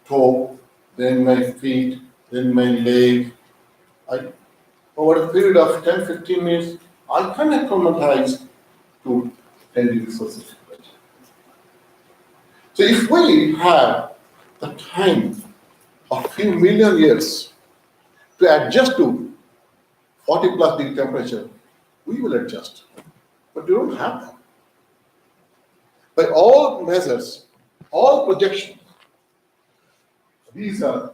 toe, then my feet, then my leg, over a period of 10-15 minutes, I can acclimatize to 10 degrees Celsius. So if we have the time of a few million years to adjust to 40 plus degree temperature, we will adjust. But we don't have that. By all measures, all projections, these are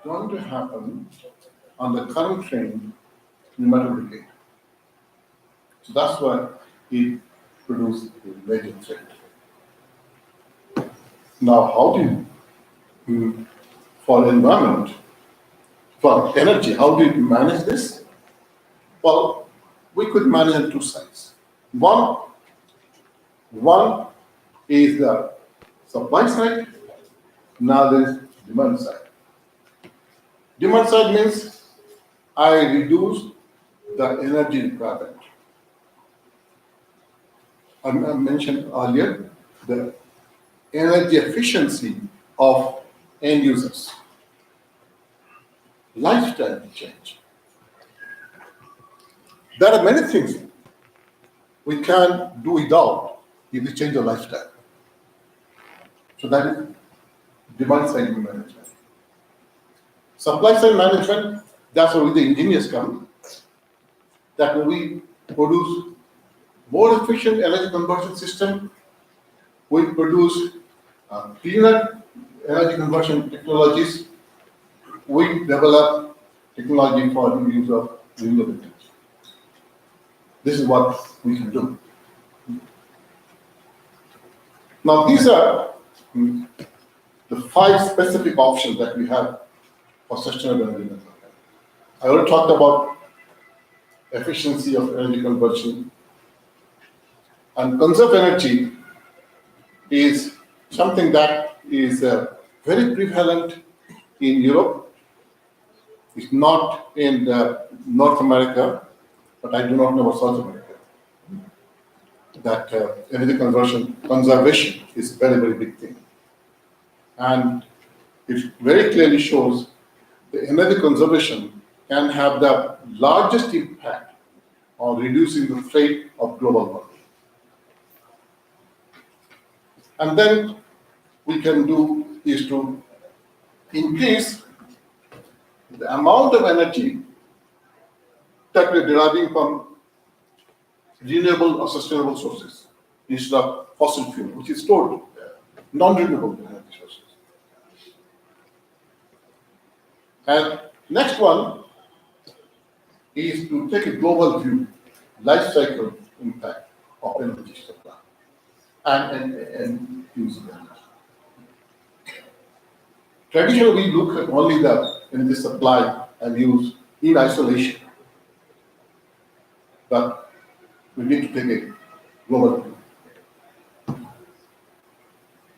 going to happen on the current trend no matter decade. So that's why it produced a major threat. Now, how do you, for environment, for energy, how do you manage this? Well, we could manage on two sides. One is the supply side, now there is demand side. Demand side means I reduce the energy requirement. I mentioned earlier the energy efficiency of end users. Lifestyle change. There are many things we can do without if we change our lifestyle. So that is demand side management. Supply side management, that's where the engineers come. That when we produce more efficient energy conversion system, we produce cleaner energy conversion technologies, we develop technology for the use of renewable energy. this is what we can do. Now, these are the 5 specific options that we have for sustainable energy network. I already talked about efficiency of energy conversion, and conserved energy is something that is very prevalent in Europe. It's not in North America, but I do not know about South America. That energy conservation is a very, very big thing. And it very clearly shows the energy conservation can have the largest impact on reducing the threat of global warming. And then we can do is to increase the amount of energy that we're deriving from renewable or sustainable sources instead of fossil fuel, which is stored non-renewable energy sources. And next one is to take a global view, life cycle impact of energy supply and use of energy. Traditionally, we look at only the energy supply and use in isolation, but we need to take a global view.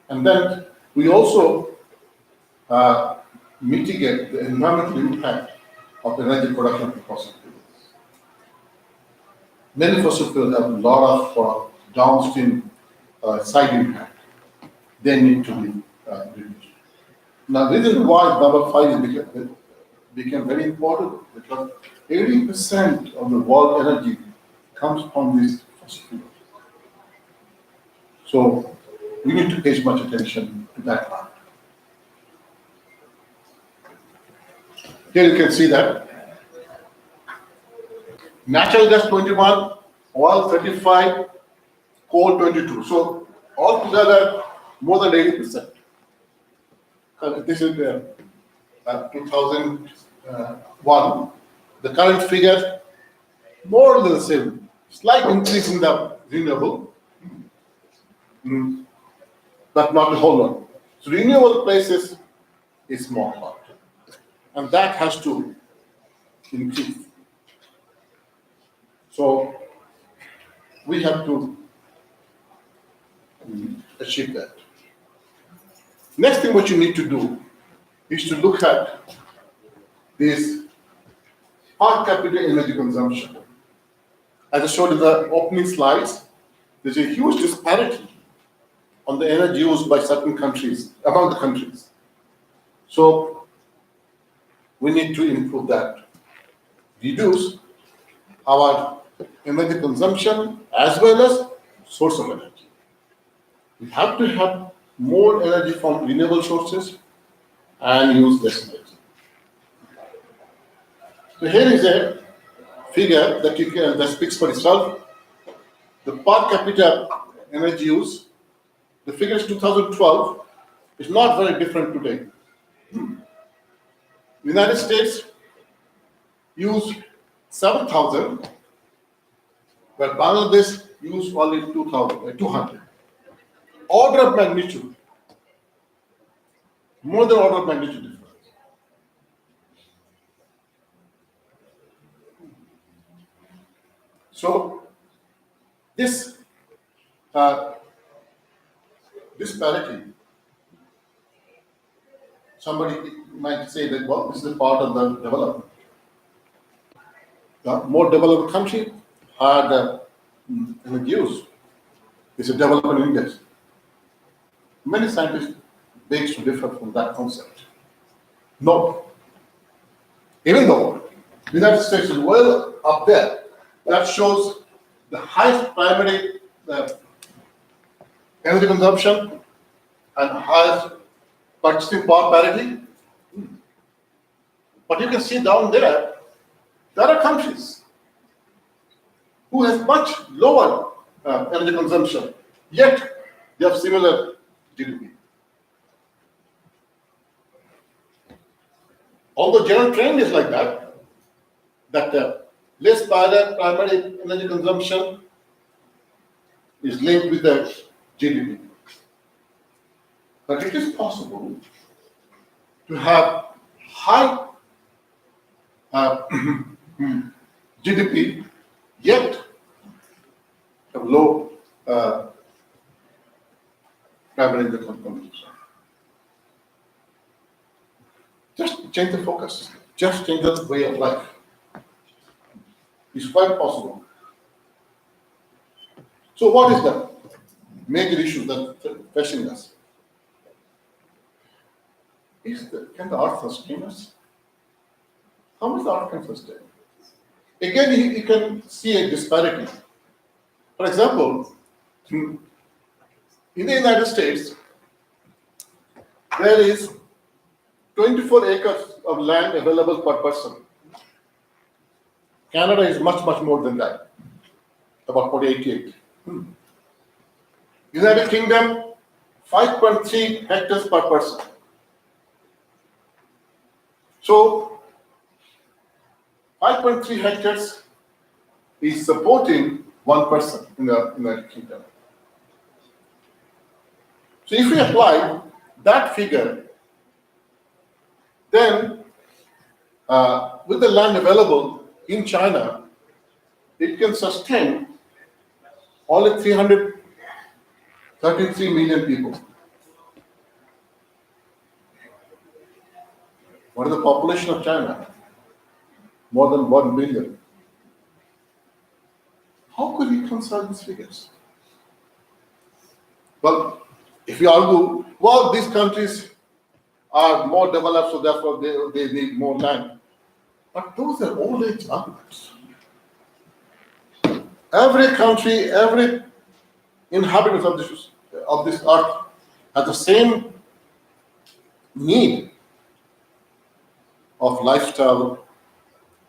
And then we also mitigate the environmental impact of energy production from fossil fuels. Many fossil fuels have a lot of downstream side impact. They need to be reduced. Now, the reason why number 5 became very important because 80% of the world energy comes from these fossil fuels. So we need to pay much attention to that part. Here you can see that natural gas 21, oil 35, coal 22. So altogether more than 80%. This is 2001. The current figure more or less the same. Slight increase in the renewable, but not a whole lot. So renewable places is small part, and that has to increase. So we have to achieve that. Next thing what you need to do is to look at this per capita energy consumption. As I showed in the opening slides, there's a huge disparity on the energy used by certain countries, among the countries. So we need to improve that, reduce our energy consumption as well as source of energy. We have to have more energy from renewable sources and use less energy. So here is a figure that speaks for itself. The per capita energy use, the figure is 2012, is not very different today. United States use 7,000, but Bangladesh use only 200. Order of magnitude, more than order of magnitude difference. So this disparity, somebody might say that, well, this is a part of the development. The more developed country, higher the energy use. It's a development index. Many scientists beg to differ from that concept. No. Even though the United States is well up there, that shows the highest primary energy consumption and highest purchasing power parity. But you can see down there are countries who has much lower energy consumption, yet they have similar GDP. Although general trend is like that less primary energy consumption is linked with the GDP. But it is possible to have high GDP, yet have low primary energy consumption. Just change the focus, just change the way of life. It's quite possible. So what is the major issue that facing us? Can the earth sustain us? How much the earth can sustain? Again, you can see a disparity. For example, in the United States, there is 24 acres of land available per person. Canada is much, much more than that, about 48. United Kingdom, 5.3 hectares per person. So, 5.3 hectares is supporting one person in the United Kingdom. So, if we apply that figure, then with the land available in China, it can sustain only 333 million people. What is the population of China? More than 1 billion. How could we reconcile these figures? Well, if you argue, well, these countries are more developed, so therefore they need more land. But those are old age arguments. Every country, every inhabitant of this earth has the same need of lifestyle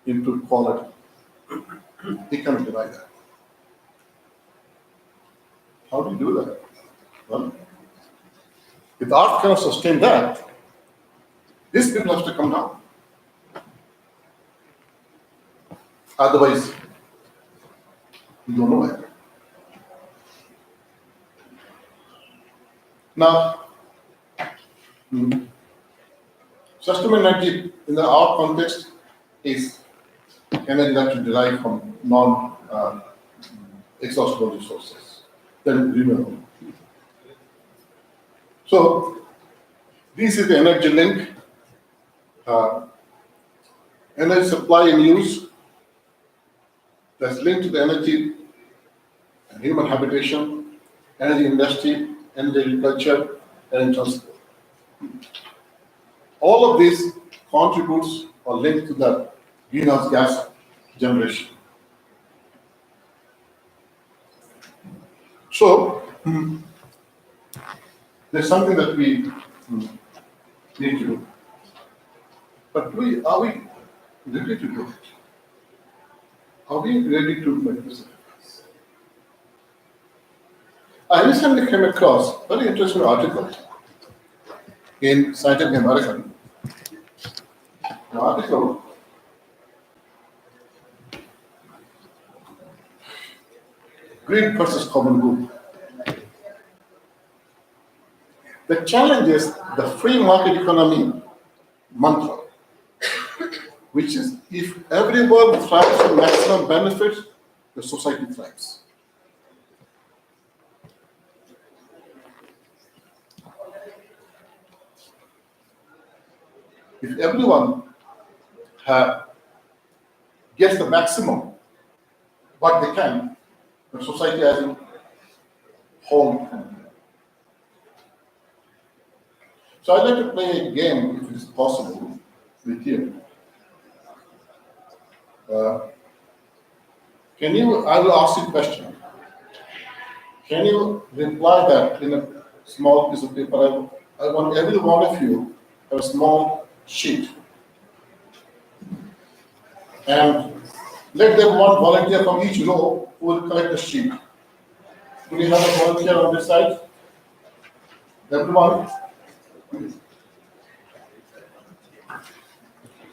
improved quality. He can't deny that. How do you do that? Well, if the earth cannot sustain that, these people have to come down. Otherwise, we don't know it. Now, sustainable energy in our context is energy that you derive from non-exhaustible resources, then renewable. So, this is the energy link. Energy supply and use that's linked to the energy and human habitation, energy industry, energy agriculture, and transport. All of this contributes or linked to the greenhouse gas generation. So, there's something that we need to do. But are we ready to do it? Are we ready to make this? I recently came across a very interesting article in Scientific American. The article Greed versus Common Good. The challenge is the free market economy mantra, which is if everyone thrives for maximum benefit, the society thrives. If everyone gets the maximum what they can, the society as a whole. So I'd like to play a game, if it's possible, with you. I will ask you a question. Can you reply that in a small piece of paper? I want every one of you to have a small sheet. And let them one volunteer from each row who will collect the sheet. Do we have a volunteer on this side? Everyone?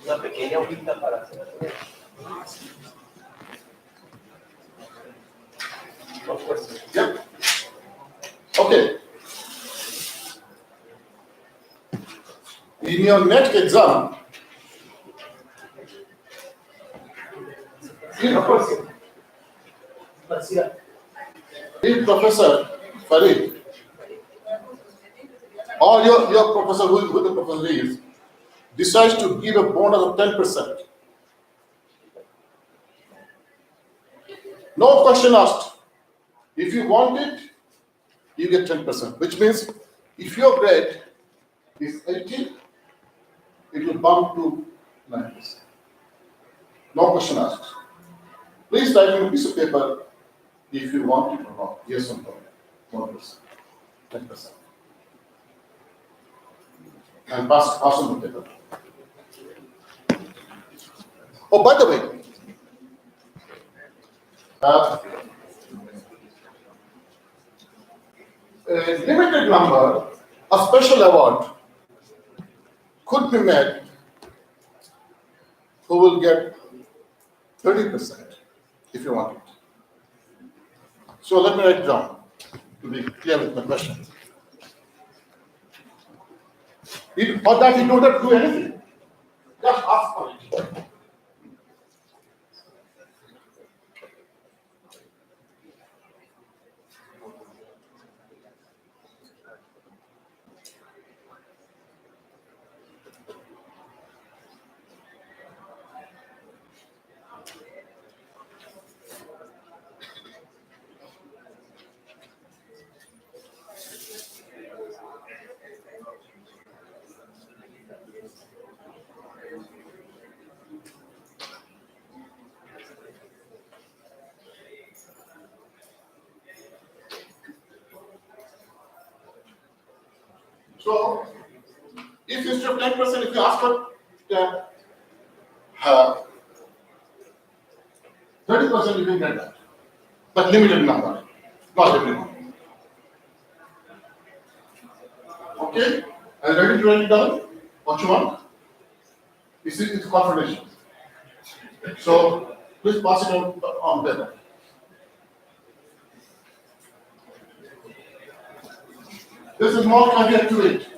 Una pequeña hojita para hacer. Of course. Yeah. Okay. In your next exam, Of course. if Professor Farid or your professor, who the professor is, decides to give a bonus of 10%, no question asked. If you want it, you get 10%, which means if your grade is 80, it will bump to 90%. No question asked. Please write on a piece of paper if you want it or not. Yes or no. 1%, 10%. And pass on the paper. Oh, by the way, a limited number, a special award could be made who will get 30% if you want it. So let me write it down to be clear with my question. For that, you don't have to do anything. Just ask for it. So, if instead of 10%, if you ask for 30%, you can get that. But limited number, not everyone. Okay? Are you ready to write it down? What you want? It's confirmation. So, please pass it on paper. There's a small caveat to it.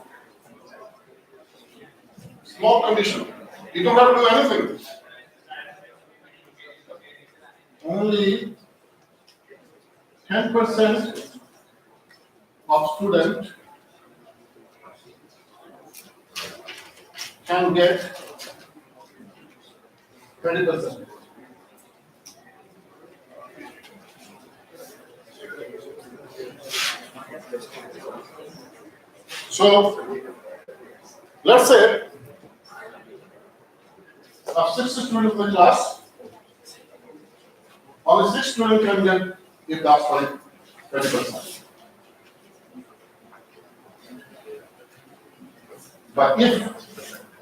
Small condition. You don't have to do anything. Only 10% of student can get 20%. So, let's say, of 60 students in the class, only 6 students can get, if that's for it, 20%. But if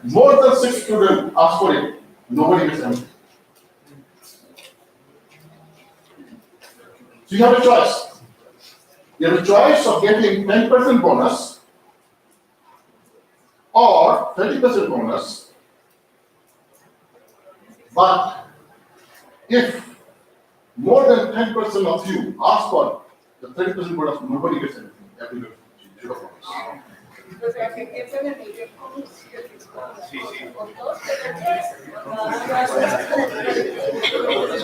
more than 6 students ask for it, nobody gets anything. So you have a choice. You have a choice of getting 10% bonus or 30% bonus. But if more than 10% of you ask for the 30% bonus, nobody gets anything. Everybody gets 0 bonus.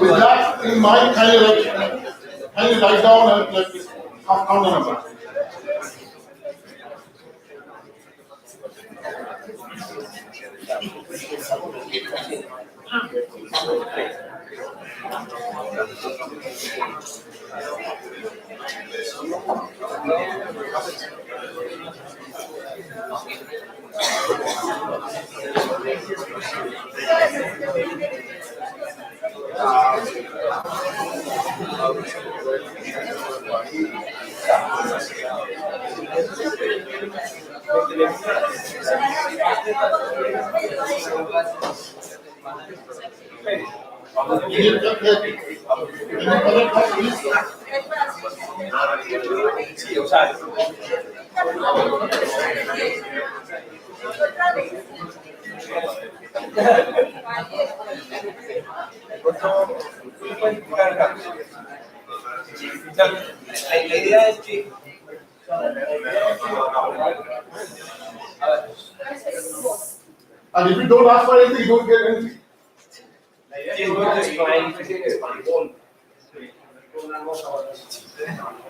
With that in mind, kindly write down and count the number. La idea es que And if you don't ask for anything, you don't get anything. La idea es que no hay especie de espantón, una nota o algo así.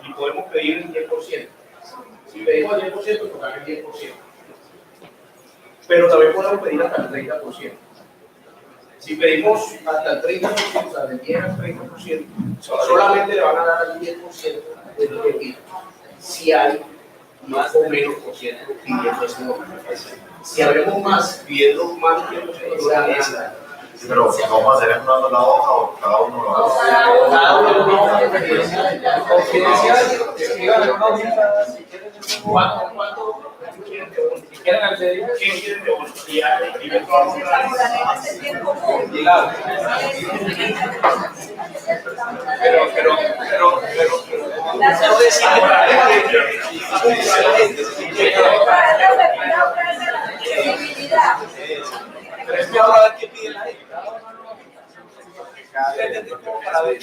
Y podemos pedir el 10%. Si pedimos el 10%, tocará el 10%. Pero también podemos pedir hasta el 30%. Si pedimos hasta el 30%, o sea, del 10 al 30%, solamente le van a dar el 10% de lo que pide. Si hay más o menos por ciento pidiendo ese nombre. Si habemos más pidiendo más del 10%, no le dan nada. Pero vamos a hacer en una sola hoja o cada uno lo hace. cada uno una hoja confidencial. Confidencial, escriban en una hojita si quieren. ¿Cuánto? Si quieren al de ellos. ¿Quién quiere de uno? Y eventualmente Claro. Pero no decimos pero es que ahora a ver qué pide la gente. Para ver.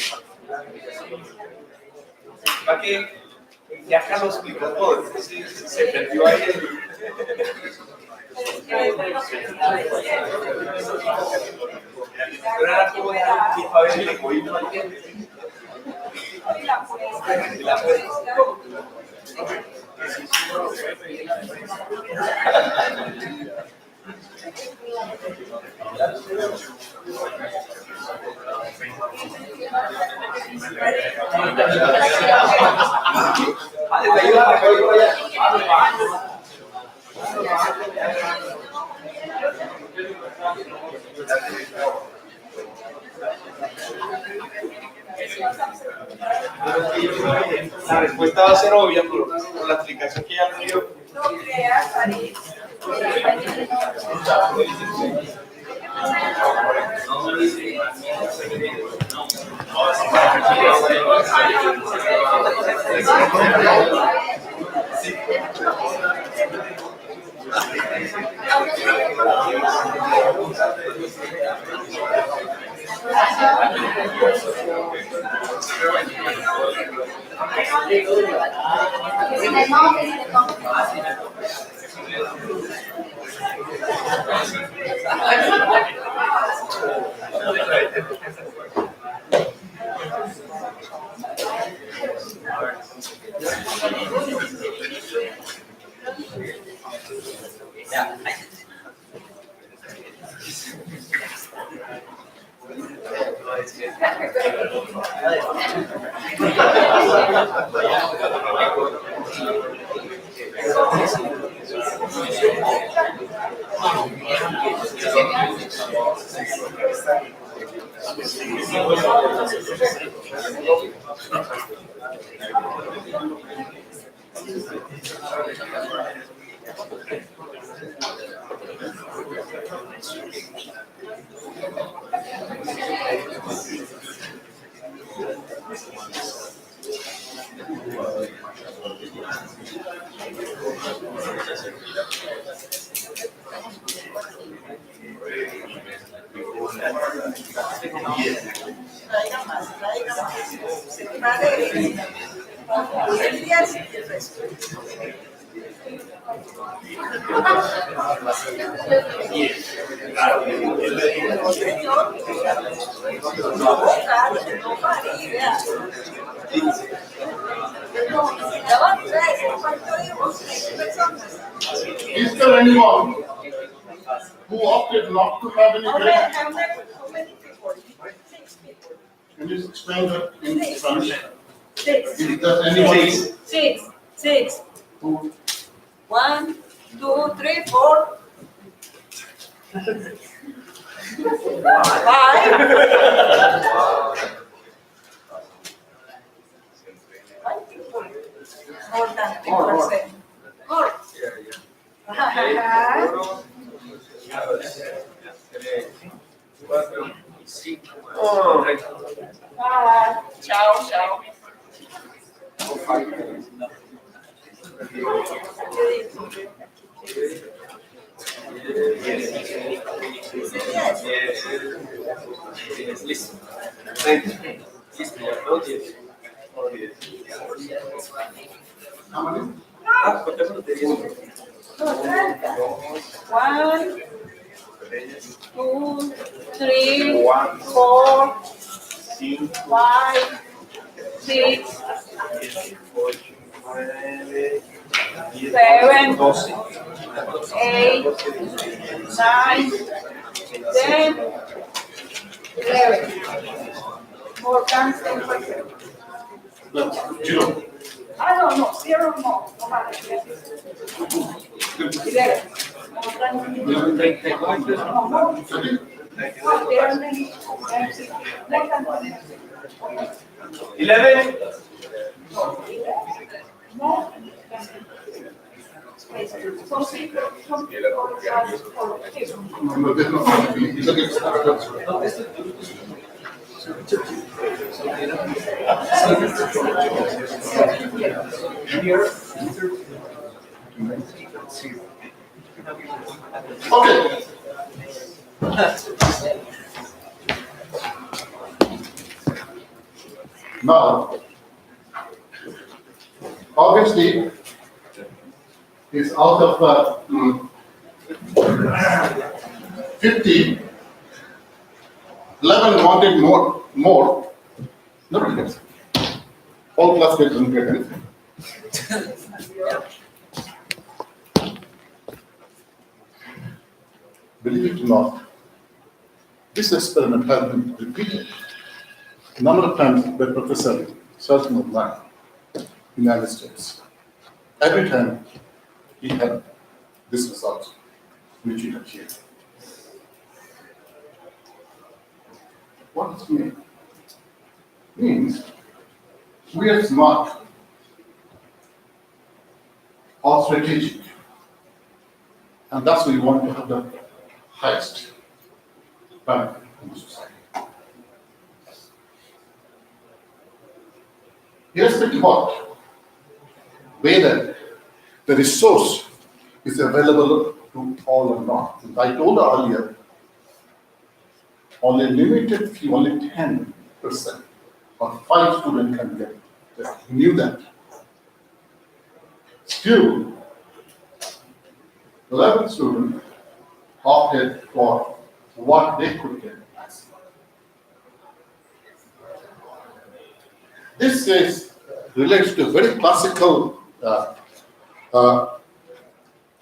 Para que ya Carlos explicó todo, entonces se perdió ahí pero era como a ver el egoísmo al tiempo. La respuesta va a ser obvia por la explicación que ya me dio. No creas, Ari. Is there anyone who opted not to have any credit? How many people? 6 people. Can you explain that in Spanish? 6. Is there anyone 6. who 1, 2, 3, 4. 5. More than 3%. More. Chao, chao. How many? 1, 2, 3, 4, 5, 6, 7, 8, 9, 10, 11. More than 10%. No, 0. I don't know, 0 more. No matter. 11. More than no more. 30? No, they are many. More than 11. more. So, see, some people are for No, there's no point. You look at startups. Okay. Now, obviously, it's out of 50, 11 wanted more. Nobody gets it. All class kids don't get anything. Believe it or not, this experiment has been repeated a number of times by Professor Sultan of Mine in the United States. Every time he had this result, which you have here. What does it mean? It means we are smart or strategic, and that's why we want to have the highest benefit in the society. Irrespective of what, whether the resource is available to all or not. I told earlier, only limited few, only 10% or 5 students can get it. I knew that. Still, 11 students opted for what they could get. This case relates to a very classical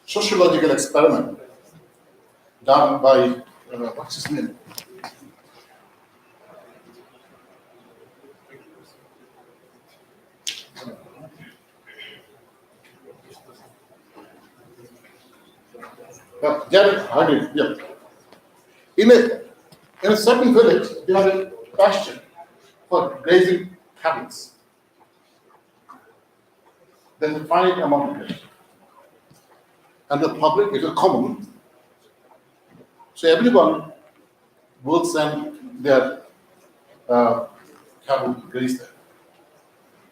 sociological experiment done by, what's his name? Jared Harding, yeah. In a certain village, they have a pasture for grazing cattle. There's a finite amount of it. And the public is a common. So everyone will send their cattle to graze there.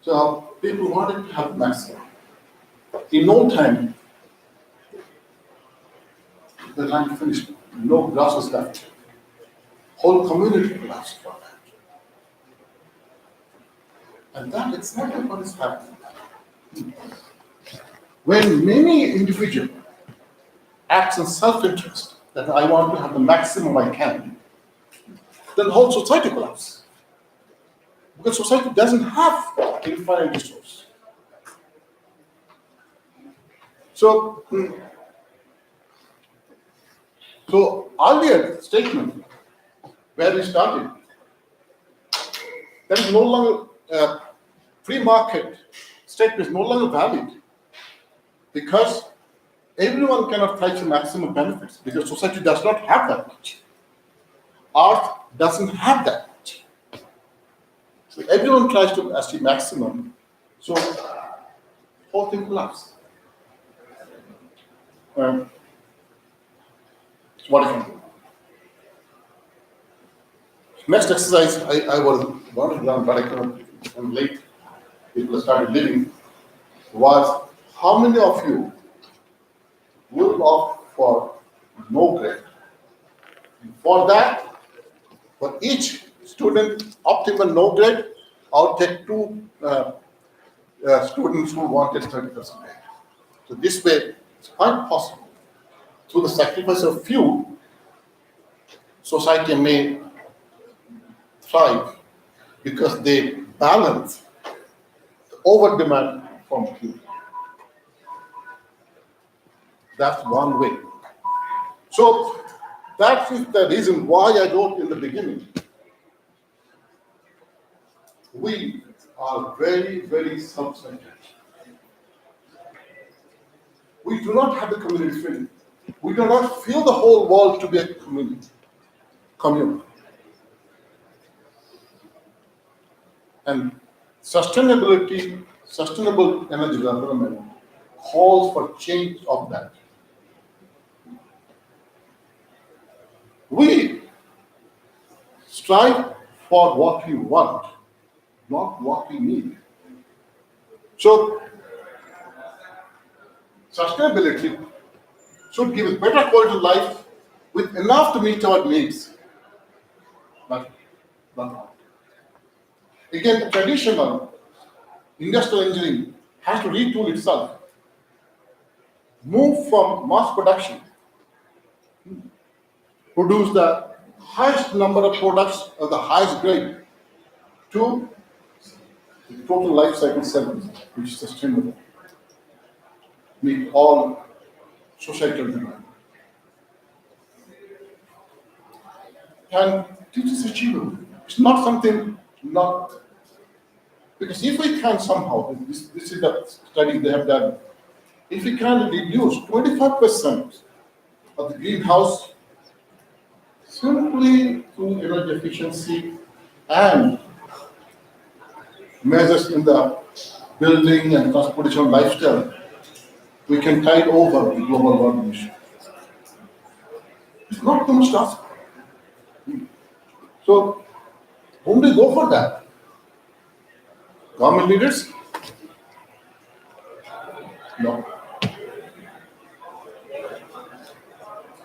So people wanted to have maximum. In no time, the land finished. No grass was left. Whole community collapsed for that. And that is exactly what is happening. When many individuals act in self-interest, that I want to have the maximum I can, then the whole society collapses. Because society doesn't have infinite resource. So earlier statement where we started, there is no longer free market statement is no longer valid because everyone cannot try to maximum benefits because society does not have that much. Art doesn't have that much. So everyone tries to achieve maximum. So whole thing collapses. What I can do. Next exercise, I was wanted to learn, but I couldn't. I'm late. People started leaving. Was how many of you will opt for no grade? And for that, for each student optimal no grade, I'll take two students who wanted 30%. So this way, it's quite possible. Through the sacrifice of few, society may thrive because they balance the over demand from few. That's one way. So that is the reason why I wrote in the beginning. We are very, very self-centered. We do not have the community feeling. We do not feel the whole world to be a community, commune. And sustainability, sustainable energy development calls for change of that. We strive for what we want, not what we need. So, sustainability should give us better quality of life with enough to meet our needs. But not. Again, traditional industrial engineering has to retool itself, move from mass production, produce the highest number of products of the highest grade, to the total life cycle service, which is sustainable, meet all societal demand. And this is achievable. It's not something not, because if we can somehow, this is the study they have done, if we can reduce 25% of the greenhouse simply through energy efficiency and measures in the building and transportation lifestyle, we can tide over the global warming issue. It's not too much to ask. So, whom do you go for that? Government leaders? No.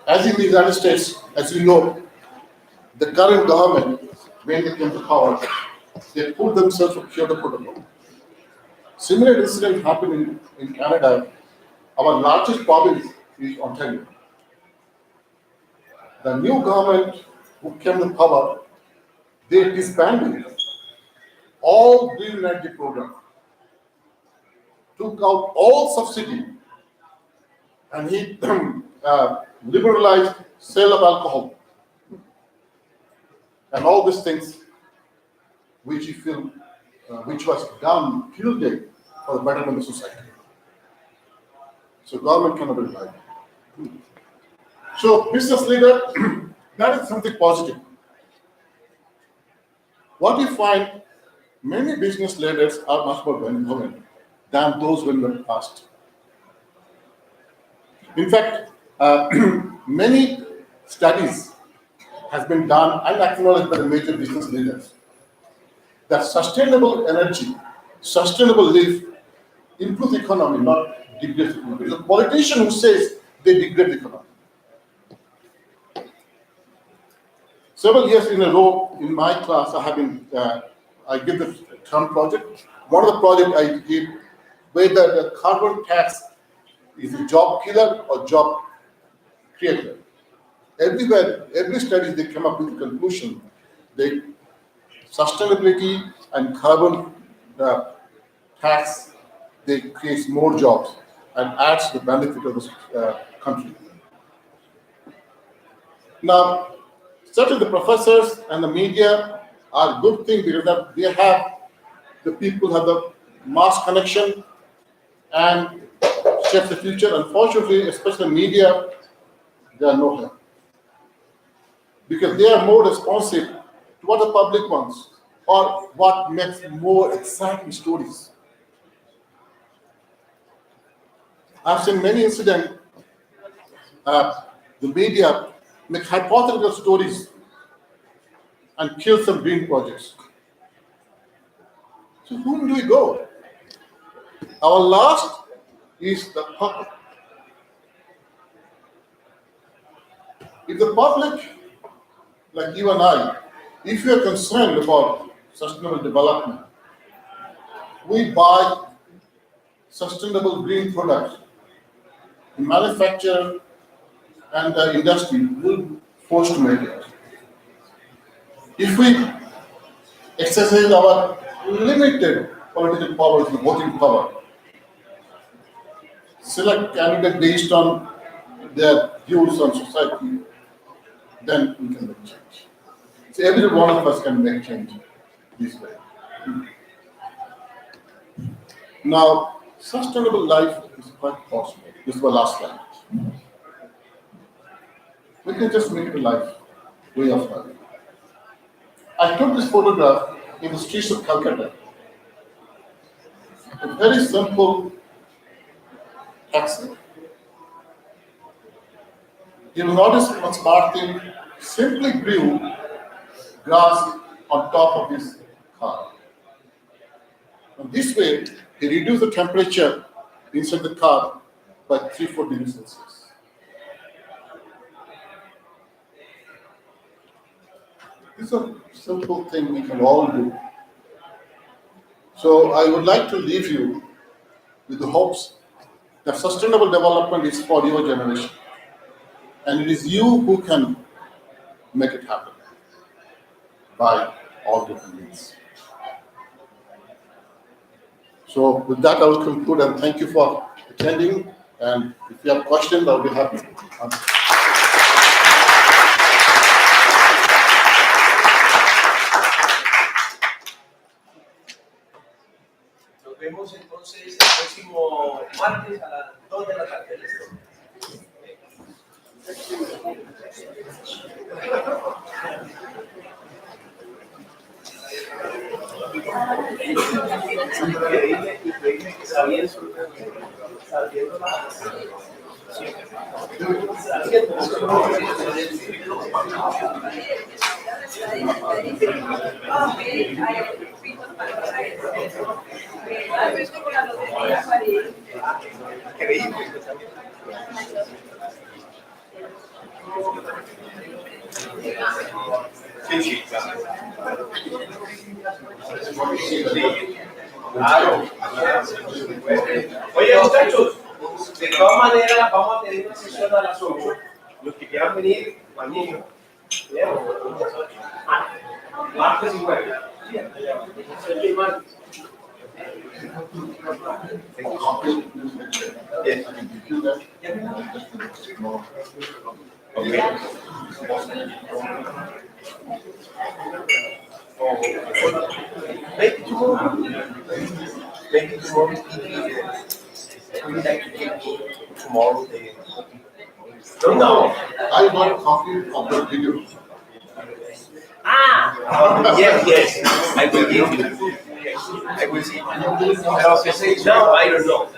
As in the United States, as you know, the current government, when they came to power, they put themselves to Kyoto Protocol. Similar incident happened in Canada. Our largest province is Ontario. The new government who came to power, they disbanded all green energy program, took out all subsidy, and he liberalized sale of alcohol and all these things, which he feel, which was done purely for the betterment of society. So government cannot be lied. So business leader, that is something positive. What you find, many business leaders are much more benevolent than those who were in the past. In fact, many studies has been done and acknowledged by the major business leaders that sustainable energy, sustainable life improves the economy, not degrades the economy. There's a politician who says they degrade the economy. Several years in a row in my class, I have been, I give the term project. One of the projects I give, whether the carbon tax is a job killer or job creator. Everywhere, every study they come up with the conclusion that sustainability and carbon tax, they create more jobs and adds to the benefit of the country. Now, certainly the professors and the media are a good thing because they have, the people have the mass connection and shape the future. Unfortunately, especially media, they are no help. Because they are more responsive to what the public wants or what makes more exciting stories. I've seen many incidents, the media make hypothetical stories and kill some green projects. So whom do we go? Our last is the public. If the public, like you and I, if you are concerned about sustainable development, we buy sustainable green products, the manufacturer and the industry will be forced to make it. If we exercise our limited political power, the voting power, select candidate based on their views on society, then we can make change. So every one of us can make change this way. Now, sustainable life is quite possible. This is the last slide. We can just make it a life, way of life. I took this photograph in the streets of Calcutta. A very simple taxi. You'll notice one smart thing, simply grew grass on top of his car. And this way, he reduced the temperature inside the car by 3-4 degrees Celsius. This is a simple thing we can all do. So I would like to leave you with the hopes that sustainable development is for your generation. And it is you who can make it happen by all different means. So with that, I will conclude and thank you for attending. And if you have questions, I'll be happy to answer. Nos vemos entonces el próximo martes a las 2 de la tarde. Increíble que sabiendo Sí, claro. Oye, muchachos, de todas maneras vamos a tener una sesión a las 8. Los que quieran venir, mañana. Martes y jueves. Maybe tomorrow. Maybe tomorrow. I would like to take tomorrow. No. I want copy of the video. Yes. I will give you. I will see. No, I don't know.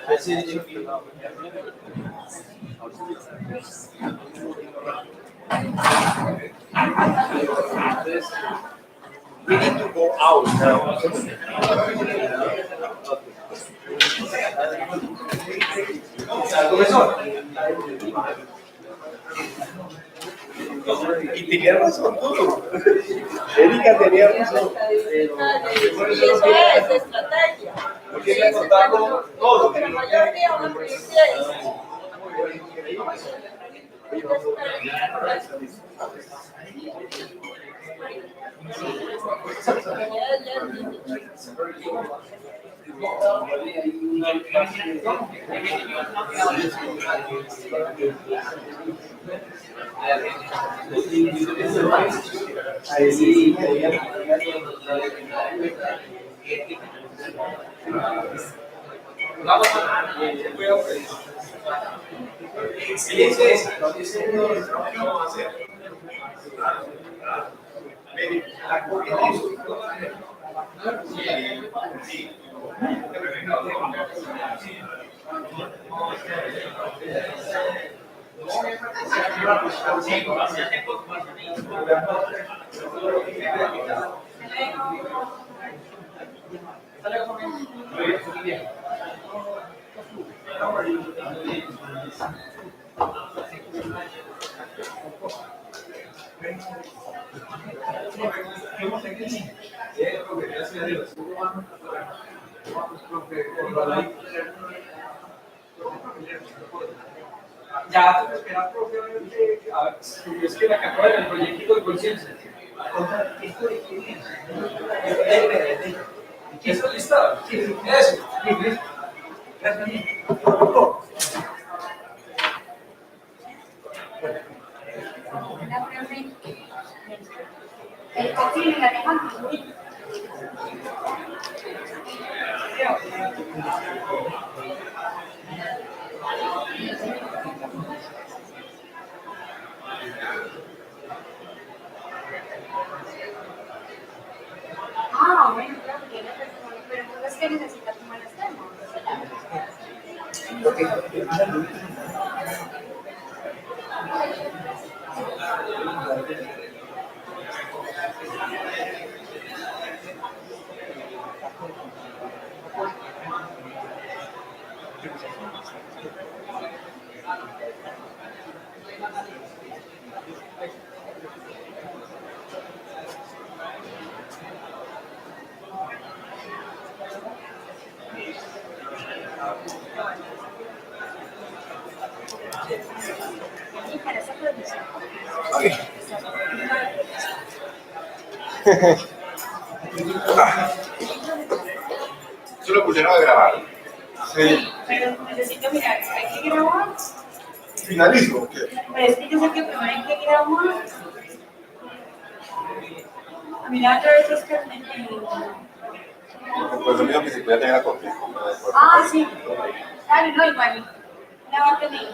We need to go out now. Profesor. Y tenía razón todo. Erika tenía razón. Y eso es estrategia. Porque hay que contarlo todo. Pero la mayoría van a proyectar ahí. Ya, pues, espera, profe, obviamente, a ver, es que la captura del proyecto de conciencia. ¿Eso listo? Sí, eso. Gracias. La profe, el cochín en la demanda. Ah, bueno, claro, tiene razón, pero entonces que necesita tomar las temas. Y para esa producción. Eso lo pusieron a grabar. Sí. Pero necesito mirar, hay que grabar. Finalizo. ¿Qué? Pero es que yo sé que primero hay que grabar. A mí la otra vez es que Pues lo mismo que si pudiera tener la copia. ah, sí. Claro, no, igual. La va a tener.